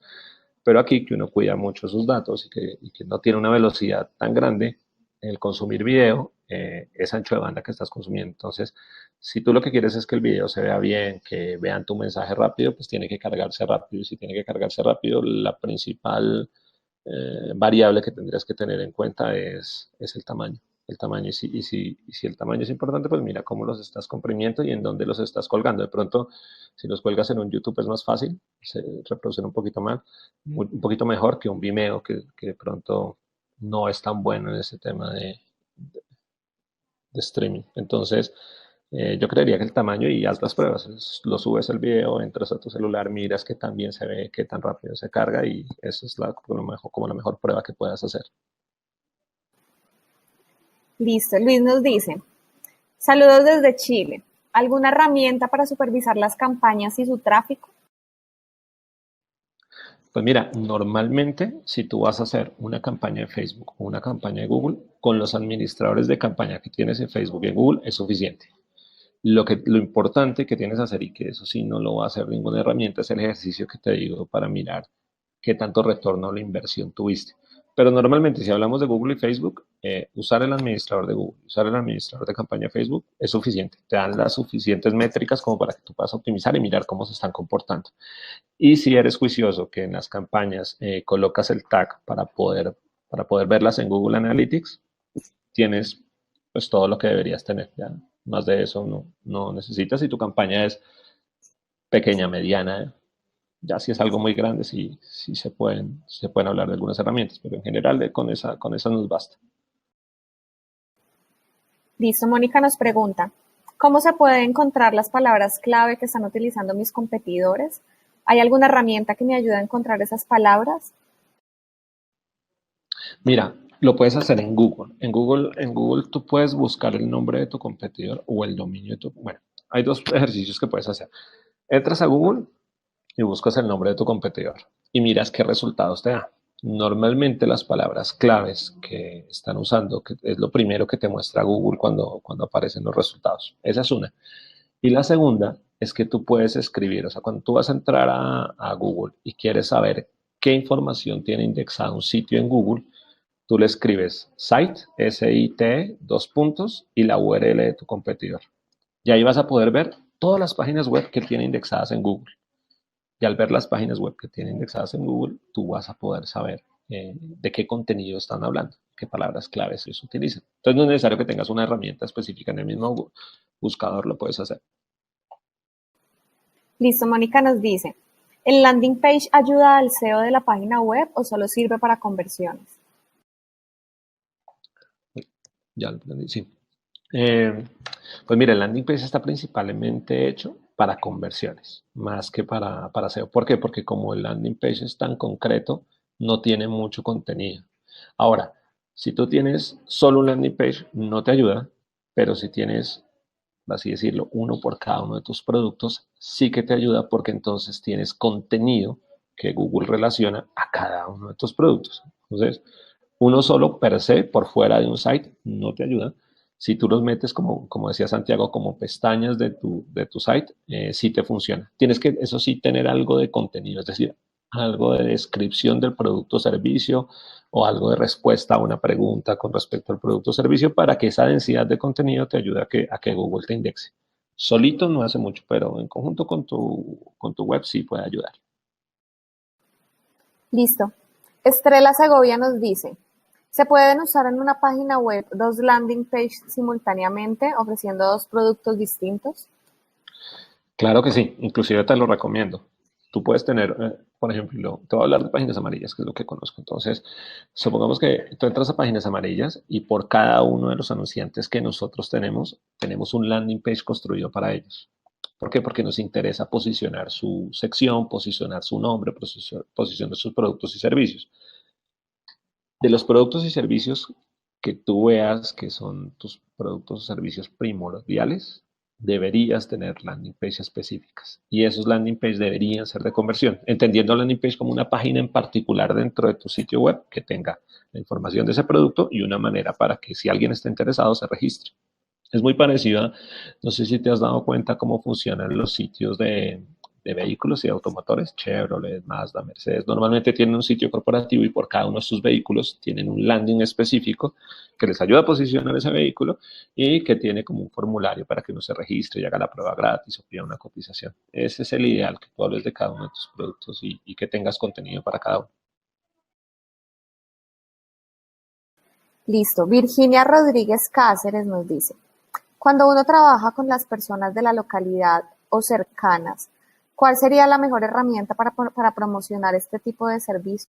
pero aquí que uno cuida mucho sus datos y que no tiene una velocidad tan grande, el consumir video es ancho de banda que estás consumiendo. Entonces, si tú lo que quieres es que el video se vea bien, que vean tu mensaje rápido, pues tiene que cargarse rápido. Y si tiene que cargarse rápido, la principal variable que tendrías que tener en cuenta es el tamaño. El tamaño, y si el tamaño es importante, pues mira cómo los estás comprimiendo y en dónde los estás colgando. De pronto, si los cuelgas en un YouTube es más fácil, se reproducen un poquito más, un poquito mejor que un Vimeo que de pronto no es tan bueno en ese tema de streaming. Entonces, yo creería que el tamaño y haz las pruebas. Lo subes el video, entras a tu celular, miras que tan bien se ve, que tan rápido se carga y eso es como la mejor prueba que puedas hacer. Listo. Luis nos dice, saludos desde Chile. ¿Alguna herramienta para supervisar las campañas y su tráfico? Pues mira, normalmente si tú vas a hacer una campaña de Facebook o una campaña de Google, con los administradores de campaña que tienes en Facebook y en Google es suficiente. Lo importante que tienes que hacer, y que eso sí no lo va a hacer ninguna herramienta, es el ejercicio que te digo para mirar qué tanto retorno a la inversión tuviste. Pero normalmente, si hablamos de Google y Facebook, usar el administrador de Google, usar el administrador de campaña de Facebook es suficiente. Te dan las suficientes métricas como para que tú puedas optimizar y mirar cómo se están comportando. Y si eres juicioso que en las campañas colocas el tag para poder verlas en Google Analytics, tienes pues todo lo que deberías tener. Ya. Más de eso no necesitas. Si tu campaña es pequeña, mediana, ya si es algo muy grande, sí se pueden hablar de algunas herramientas, pero en general con esa nos basta. Listo. Mónica nos pregunta, ¿cómo se puede encontrar las palabras clave que están utilizando mis competidores? ¿Hay alguna herramienta que me ayude a encontrar esas palabras? Mira, lo puedes hacer en Google. En Google tú puedes buscar el nombre de tu competidor o el dominio de tu... Bueno, hay dos ejercicios que puedes hacer. Entras a Google y buscas el nombre de tu competidor y miras qué resultados te da. Normalmente las palabras claves que están usando, que es lo primero que te muestra Google cuando aparecen los resultados. Esa es una. Y la segunda es que tú puedes escribir, o sea, cuando tú vas a entrar a Google y quieres saber qué información tiene indexado un sitio en Google, tú le escribes site, S-I-T, dos puntos, y la URL de tu competidor. Y ahí vas a poder ver todas las páginas web que tiene indexadas en Google. Y al ver las páginas web que tienen indexadas en Google, tú vas a poder saber de qué contenido están hablando, qué palabras claves ellos utilizan. Entonces no es necesario que tengas una herramienta específica en el mismo buscador, lo puedes hacer. Listo. Mónica nos dice, ¿el landing page ayuda al SEO de la página web o solo sirve para conversiones? Ya lo entendí, sí. Eh, pues mira, el landing page está principalmente hecho para conversiones, más que para SEO. ¿Por qué? Porque como el landing page es tan concreto, no tiene mucho contenido. Ahora, si tú tienes solo un landing page, no te ayuda, pero si tienes, así decirlo, uno por cada uno de tus productos, sí que te ayuda porque entonces tienes contenido que Google relaciona a cada uno de tus productos. Entonces, uno solo per se, por fuera de un site, no te ayuda. Si tú los metes, como decía Santiago, como pestañas de tu site, sí te funciona. Tienes que, eso sí, tener algo de contenido, es decir, algo de descripción del producto o servicio o algo de respuesta a una pregunta con respecto al producto o servicio para que esa densidad de contenido te ayude a que Google te indexe. Solito no hace mucho, pero en conjunto con tu web sí puede ayudar. Listo. Estrella Segovia nos dice, ¿Se pueden usar en una página web dos landing pages simultáneamente ofreciendo dos productos distintos? Claro que sí, inclusive te lo recomiendo. Tú puedes tener, por ejemplo, te voy a hablar de páginas amarillas, que es lo que conozco. Entonces, supongamos que tú entras a páginas amarillas y por cada uno de los anunciantes que nosotros tenemos un landing page construido para ellos. ¿Por qué? Porque nos interesa posicionar su sección, posicionar su nombre, posicionar sus productos y servicios. De los productos y servicios que tú veas que son tus productos o servicios primordiales, deberías tener landing page específicas. Y esos landing page deberían ser de conversión, entendiendo landing page como una página en particular dentro de tu sitio web que tenga la información de ese producto y una manera para que si alguien está interesado se registre. Es muy parecida, no sé si te has dado cuenta cómo funcionan los sitios de vehículos y automotores, Chevrolet, Mazda, Mercedes. Normalmente tienen un sitio corporativo y por cada uno de sus vehículos tienen un landing específico que les ayuda a posicionar ese vehículo y que tiene como un formulario para que uno se registre y haga la prueba gratis o pida una cotización. Ese es el ideal, que tú hables de cada uno de tus productos y que tengas contenido para cada uno. Listo. Virginia Rodríguez Cáceres nos dice, cuando uno trabaja con las personas de la localidad o cercanas, ¿cuál sería la mejor herramienta para promocionar este tipo de servicios?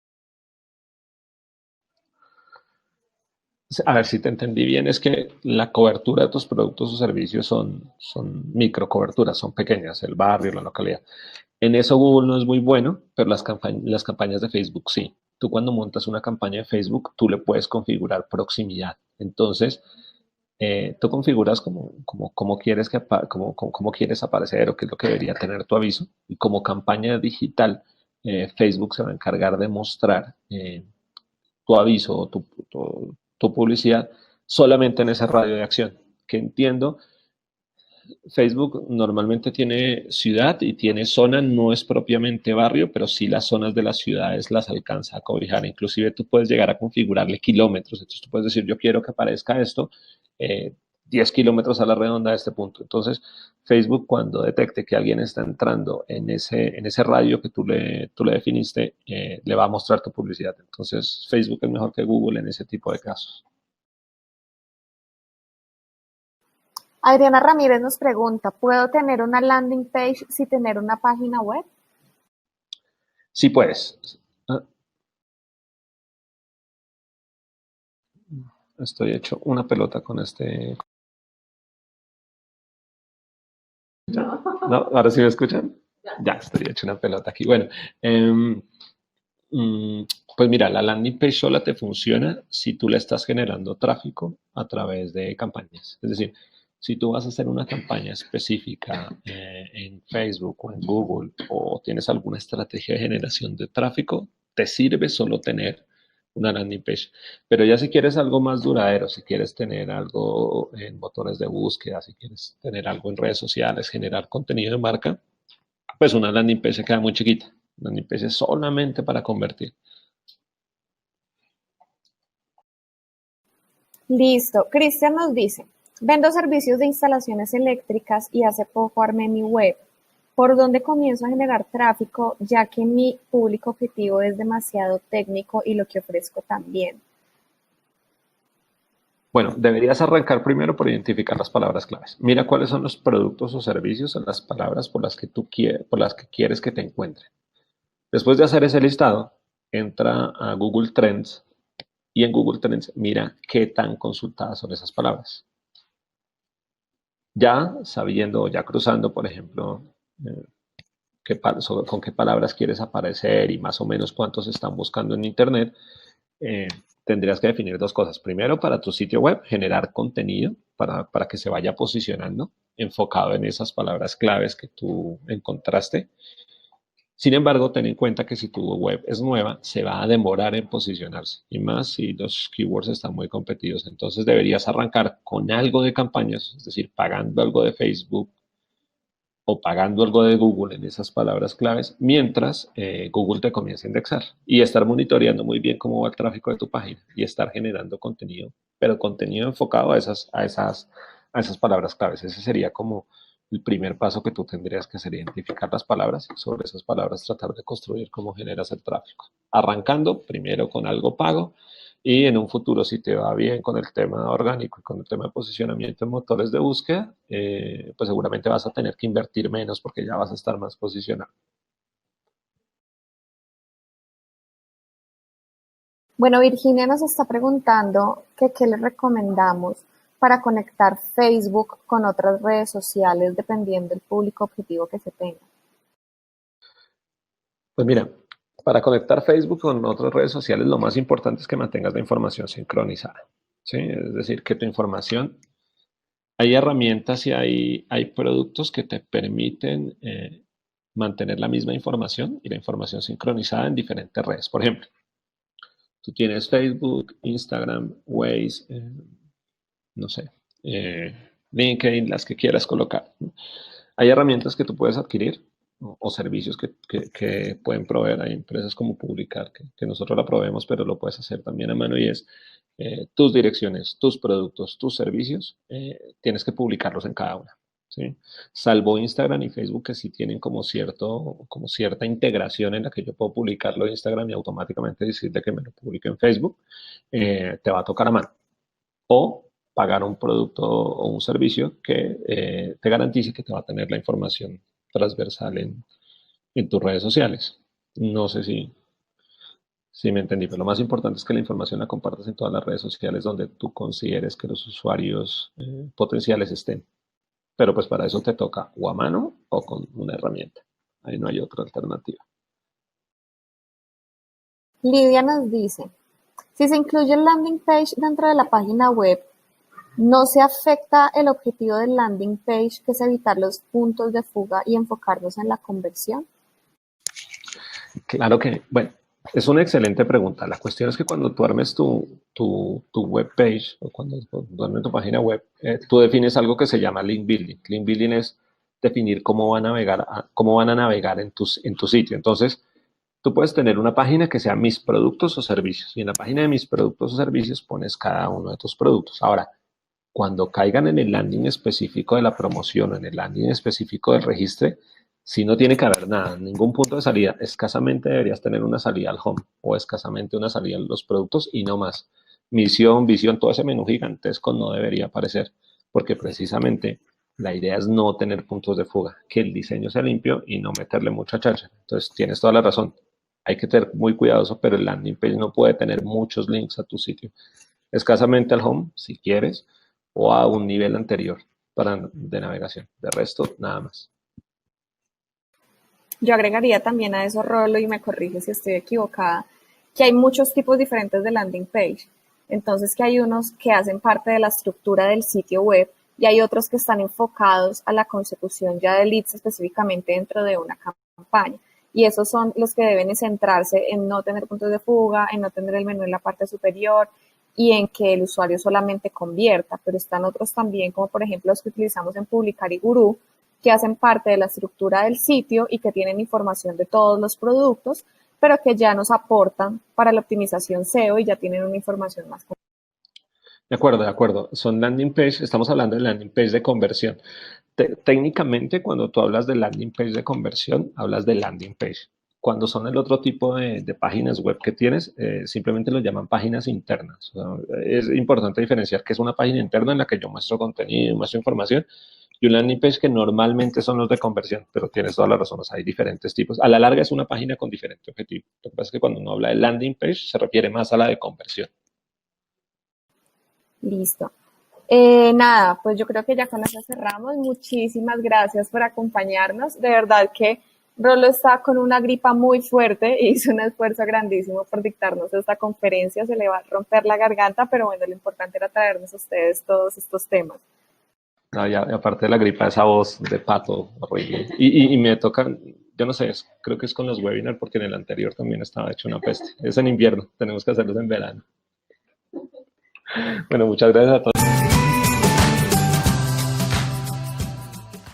A ver si te entendí bien, es que la cobertura de tus productos o servicios son micro coberturas, son pequeñas, el barrio, la localidad. En eso Google no es muy bueno, pero las campañas de Facebook sí. Tú cuando montas una campaña de Facebook, tú le puedes configurar proximidad. Entonces, tú configuras como quieres cómo quieres aparecer o qué es lo que debería tener tu aviso. Y como campaña digital, Facebook se va a encargar de mostrar tu aviso o tu publicidad solamente en ese radio de acción. Que entiendo, Facebook normalmente tiene ciudad y tiene zona, no es propiamente barrio, pero sí las zonas de las ciudades las alcanza a cobijar. Inclusive tú puedes llegar a configurarle kilómetros. Entonces tú puedes decir, yo quiero que aparezca esto 10 kilómetros a la redonda de este punto. Entonces Facebook cuando detecte que alguien está entrando en ese radio que tú le definiste, le va a mostrar tu publicidad. Entonces Facebook es mejor que Google en ese tipo de casos. Adriana Ramírez nos pregunta, ¿puedo tener una landing page sin tener una página web? Sí puedes. Estoy hecho una pelota con este. ¿No? ¿Ahora sí me escuchan? Ya, estoy hecho una pelota aquí. Bueno, eh, mm, pues mira, la landing page sola te funciona si tú le estás generando tráfico a través de campañas. Es decir, si tú vas a hacer una campaña específica en Facebook o en Google o tienes alguna estrategia de generación de tráfico, te sirve solo tener una landing page. Pero ya si quieres algo más duradero, si quieres tener algo en motores de búsqueda, si quieres tener algo en redes sociales, generar contenido de marca, pues una landing page se queda muy chiquita. Una landing page es solamente para convertir. Listo. Cristian nos dice, vendo servicios de instalaciones eléctricas y hace poco armé mi web. ¿Por dónde comienzo a generar tráfico, ya que mi público objetivo es demasiado técnico y lo que ofrezco también? Bueno, deberías arrancar primero por identificar las palabras claves. Mira cuáles son los productos o servicios o las palabras por las que por las que quieres que te encuentren. Después de hacer ese listado, entra a Google Trends y en Google Trends mira qué tan consultadas son esas palabras. Ya sabiendo, ya cruzando, por ejemplo, eh, con qué palabras quieres aparecer y más o menos cuántos están buscando en Internet, eh, tendrías que definir dos cosas. Primero, para tu sitio web, generar contenido para que se vaya posicionando enfocado en esas palabras claves que tú encontraste. Sin embargo, ten en cuenta que si tu web es nueva, se va a demorar en posicionarse y más si los keywords están muy competidos. Entonces deberías arrancar con algo de campañas, es decir, pagando algo de Facebook o pagando algo de Google en esas palabras claves, mientras Google te comienza a indexar y estar monitoreando muy bien cómo va el tráfico de tu página y estar generando contenido, pero contenido enfocado a esas palabras claves. Ese sería como el primer paso que tú tendrías que hacer, identificar las palabras y sobre esas palabras tratar de construir cómo generas el tráfico. Arrancando primero con algo pago Y en un futuro, si te va bien con el tema orgánico y con el tema de posicionamiento en motores de búsqueda, pues seguramente vas a tener que invertir menos porque ya vas a estar más posicionado. Bueno, Virginia nos está preguntando que qué le recomendamos para conectar Facebook con otras redes sociales dependiendo del público objetivo que se tenga. Pues mira, para conectar Facebook con otras redes sociales, lo más importante es que mantengas la información sincronizada. ¿Sí? Es decir, que tu información, hay herramientas y hay productos que te permiten mantener la misma información y la información sincronizada en diferentes redes. Por ejemplo, tú tienes Facebook, Instagram, Waze, no sé, LinkedIn, las que quieras colocar, ¿no? Hay herramientas que tú puedes adquirir o servicios que pueden proveer. Hay empresas como Publicar, que nosotros la proveemos, pero lo puedes hacer también a mano y es tus direcciones, tus productos, tus servicios, tienes que publicarlos en cada una. ¿Sí? Salvo Instagram y Facebook que sí tienen como cierta integración en la que yo puedo publicarlo en Instagram y automáticamente decirle que me lo publique en Facebook, te va a tocar a mano. O pagar un producto o un servicio que te garantice que te va a tener la información transversal en tus redes sociales. No sé si me entendí, pero lo más importante es que la información la compartas en todas las redes sociales donde tú consideres que los usuarios potenciales estén. Pero pues para eso te toca o a mano o con una herramienta. Ahí no hay otra alternativa. Lidia nos dice, si se incluye el landing page dentro de la página web, ¿no se afecta el objetivo del landing page, que es evitar los puntos de fuga y enfocarnos en la conversión? Claro que, bueno, es una excelente pregunta. La cuestión es que cuando tú armes tu web page o cuando tú armes tu página web, tú defines algo que se llama link building. Link building es definir cómo van a navegar en tu sitio. Entonces, tú puedes tener una página que sea mis productos o servicios y en la página de mis productos o servicios pones cada uno de tus productos. Ahora, cuando caigan en el landing específico de la promoción o en el landing específico del registro, si no tiene que haber nada, ningún punto de salida, escasamente deberías tener una salida al home o escasamente una salida a los productos y no más. Misión, visión, todo ese menú gigantesco no debería aparecer porque precisamente la idea es no tener puntos de fuga, que el diseño sea limpio y no meterle mucha chacha. Entonces tienes toda la razón. Hay que ser muy cuidadoso, pero el landing page no puede tener muchos links a tu sitio. Escasamente al home, si quieres, o a un nivel anterior de navegación. De resto, nada más. Yo agregaría también a eso, Rolo, y me corrige si estoy equivocada, que hay muchos tipos diferentes de landing page. Entonces, que hay unos que hacen parte de la estructura del sitio web y hay otros que están enfocados a la consecución ya de leads específicamente dentro de una campaña. Y esos son los que deben centrarse en no tener puntos de fuga, en no tener el menú en la parte superior y en que el usuario solamente convierta. Pero están otros también, como por ejemplo los que utilizamos en Publicar y Gurú, que hacen parte de la estructura del sitio y que tienen información de todos los productos, pero que ya nos aportan para la optimización SEO y ya tienen una información más completa. De acuerdo, de acuerdo. Son landing page, estamos hablando de landing page de conversión. Técnicamente, cuando tú hablas de landing page de conversión, hablas de landing page. Cuando son el otro tipo de páginas web que tienes, simplemente lo llaman páginas internas. O sea, es importante diferenciar que es una página interna en la que yo muestro contenido, muestro información, y un landing page que normalmente son los de conversión, pero tienes toda la razón, o sea, hay diferentes tipos. A la larga es una página con diferente objetivo. Lo que pasa es que cuando uno habla de landing page se refiere más a la de conversión. Listo. Nada, pues yo creo que ya con eso cerramos. Muchísimas gracias por acompañarnos. De verdad que Rolo está con una gripa muy fuerte y hizo un esfuerzo grandísimo por dictarnos esta conferencia. Se le va a romper la garganta, pero bueno, lo importante era traernos a ustedes todos estos temas. No, y aparte de la gripa, esa voz de pato horrible. Y me tocan, yo no sé, creo que es con los webinars, porque en el anterior también estaba hecho una peste. Es en invierno, tenemos que hacerlos en verano. Bueno, muchas gracias a todos.